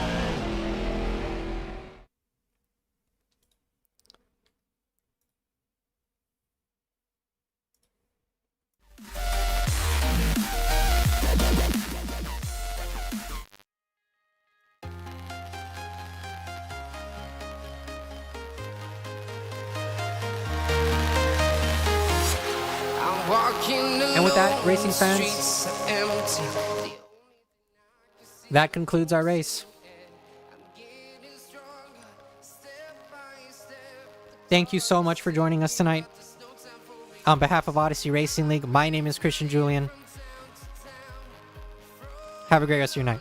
And with that, racing fans, that concludes our race. Thank you so much for joining us tonight. On behalf of Odyssey Racing League, my name is Christian Julian. Have a great rest of your night.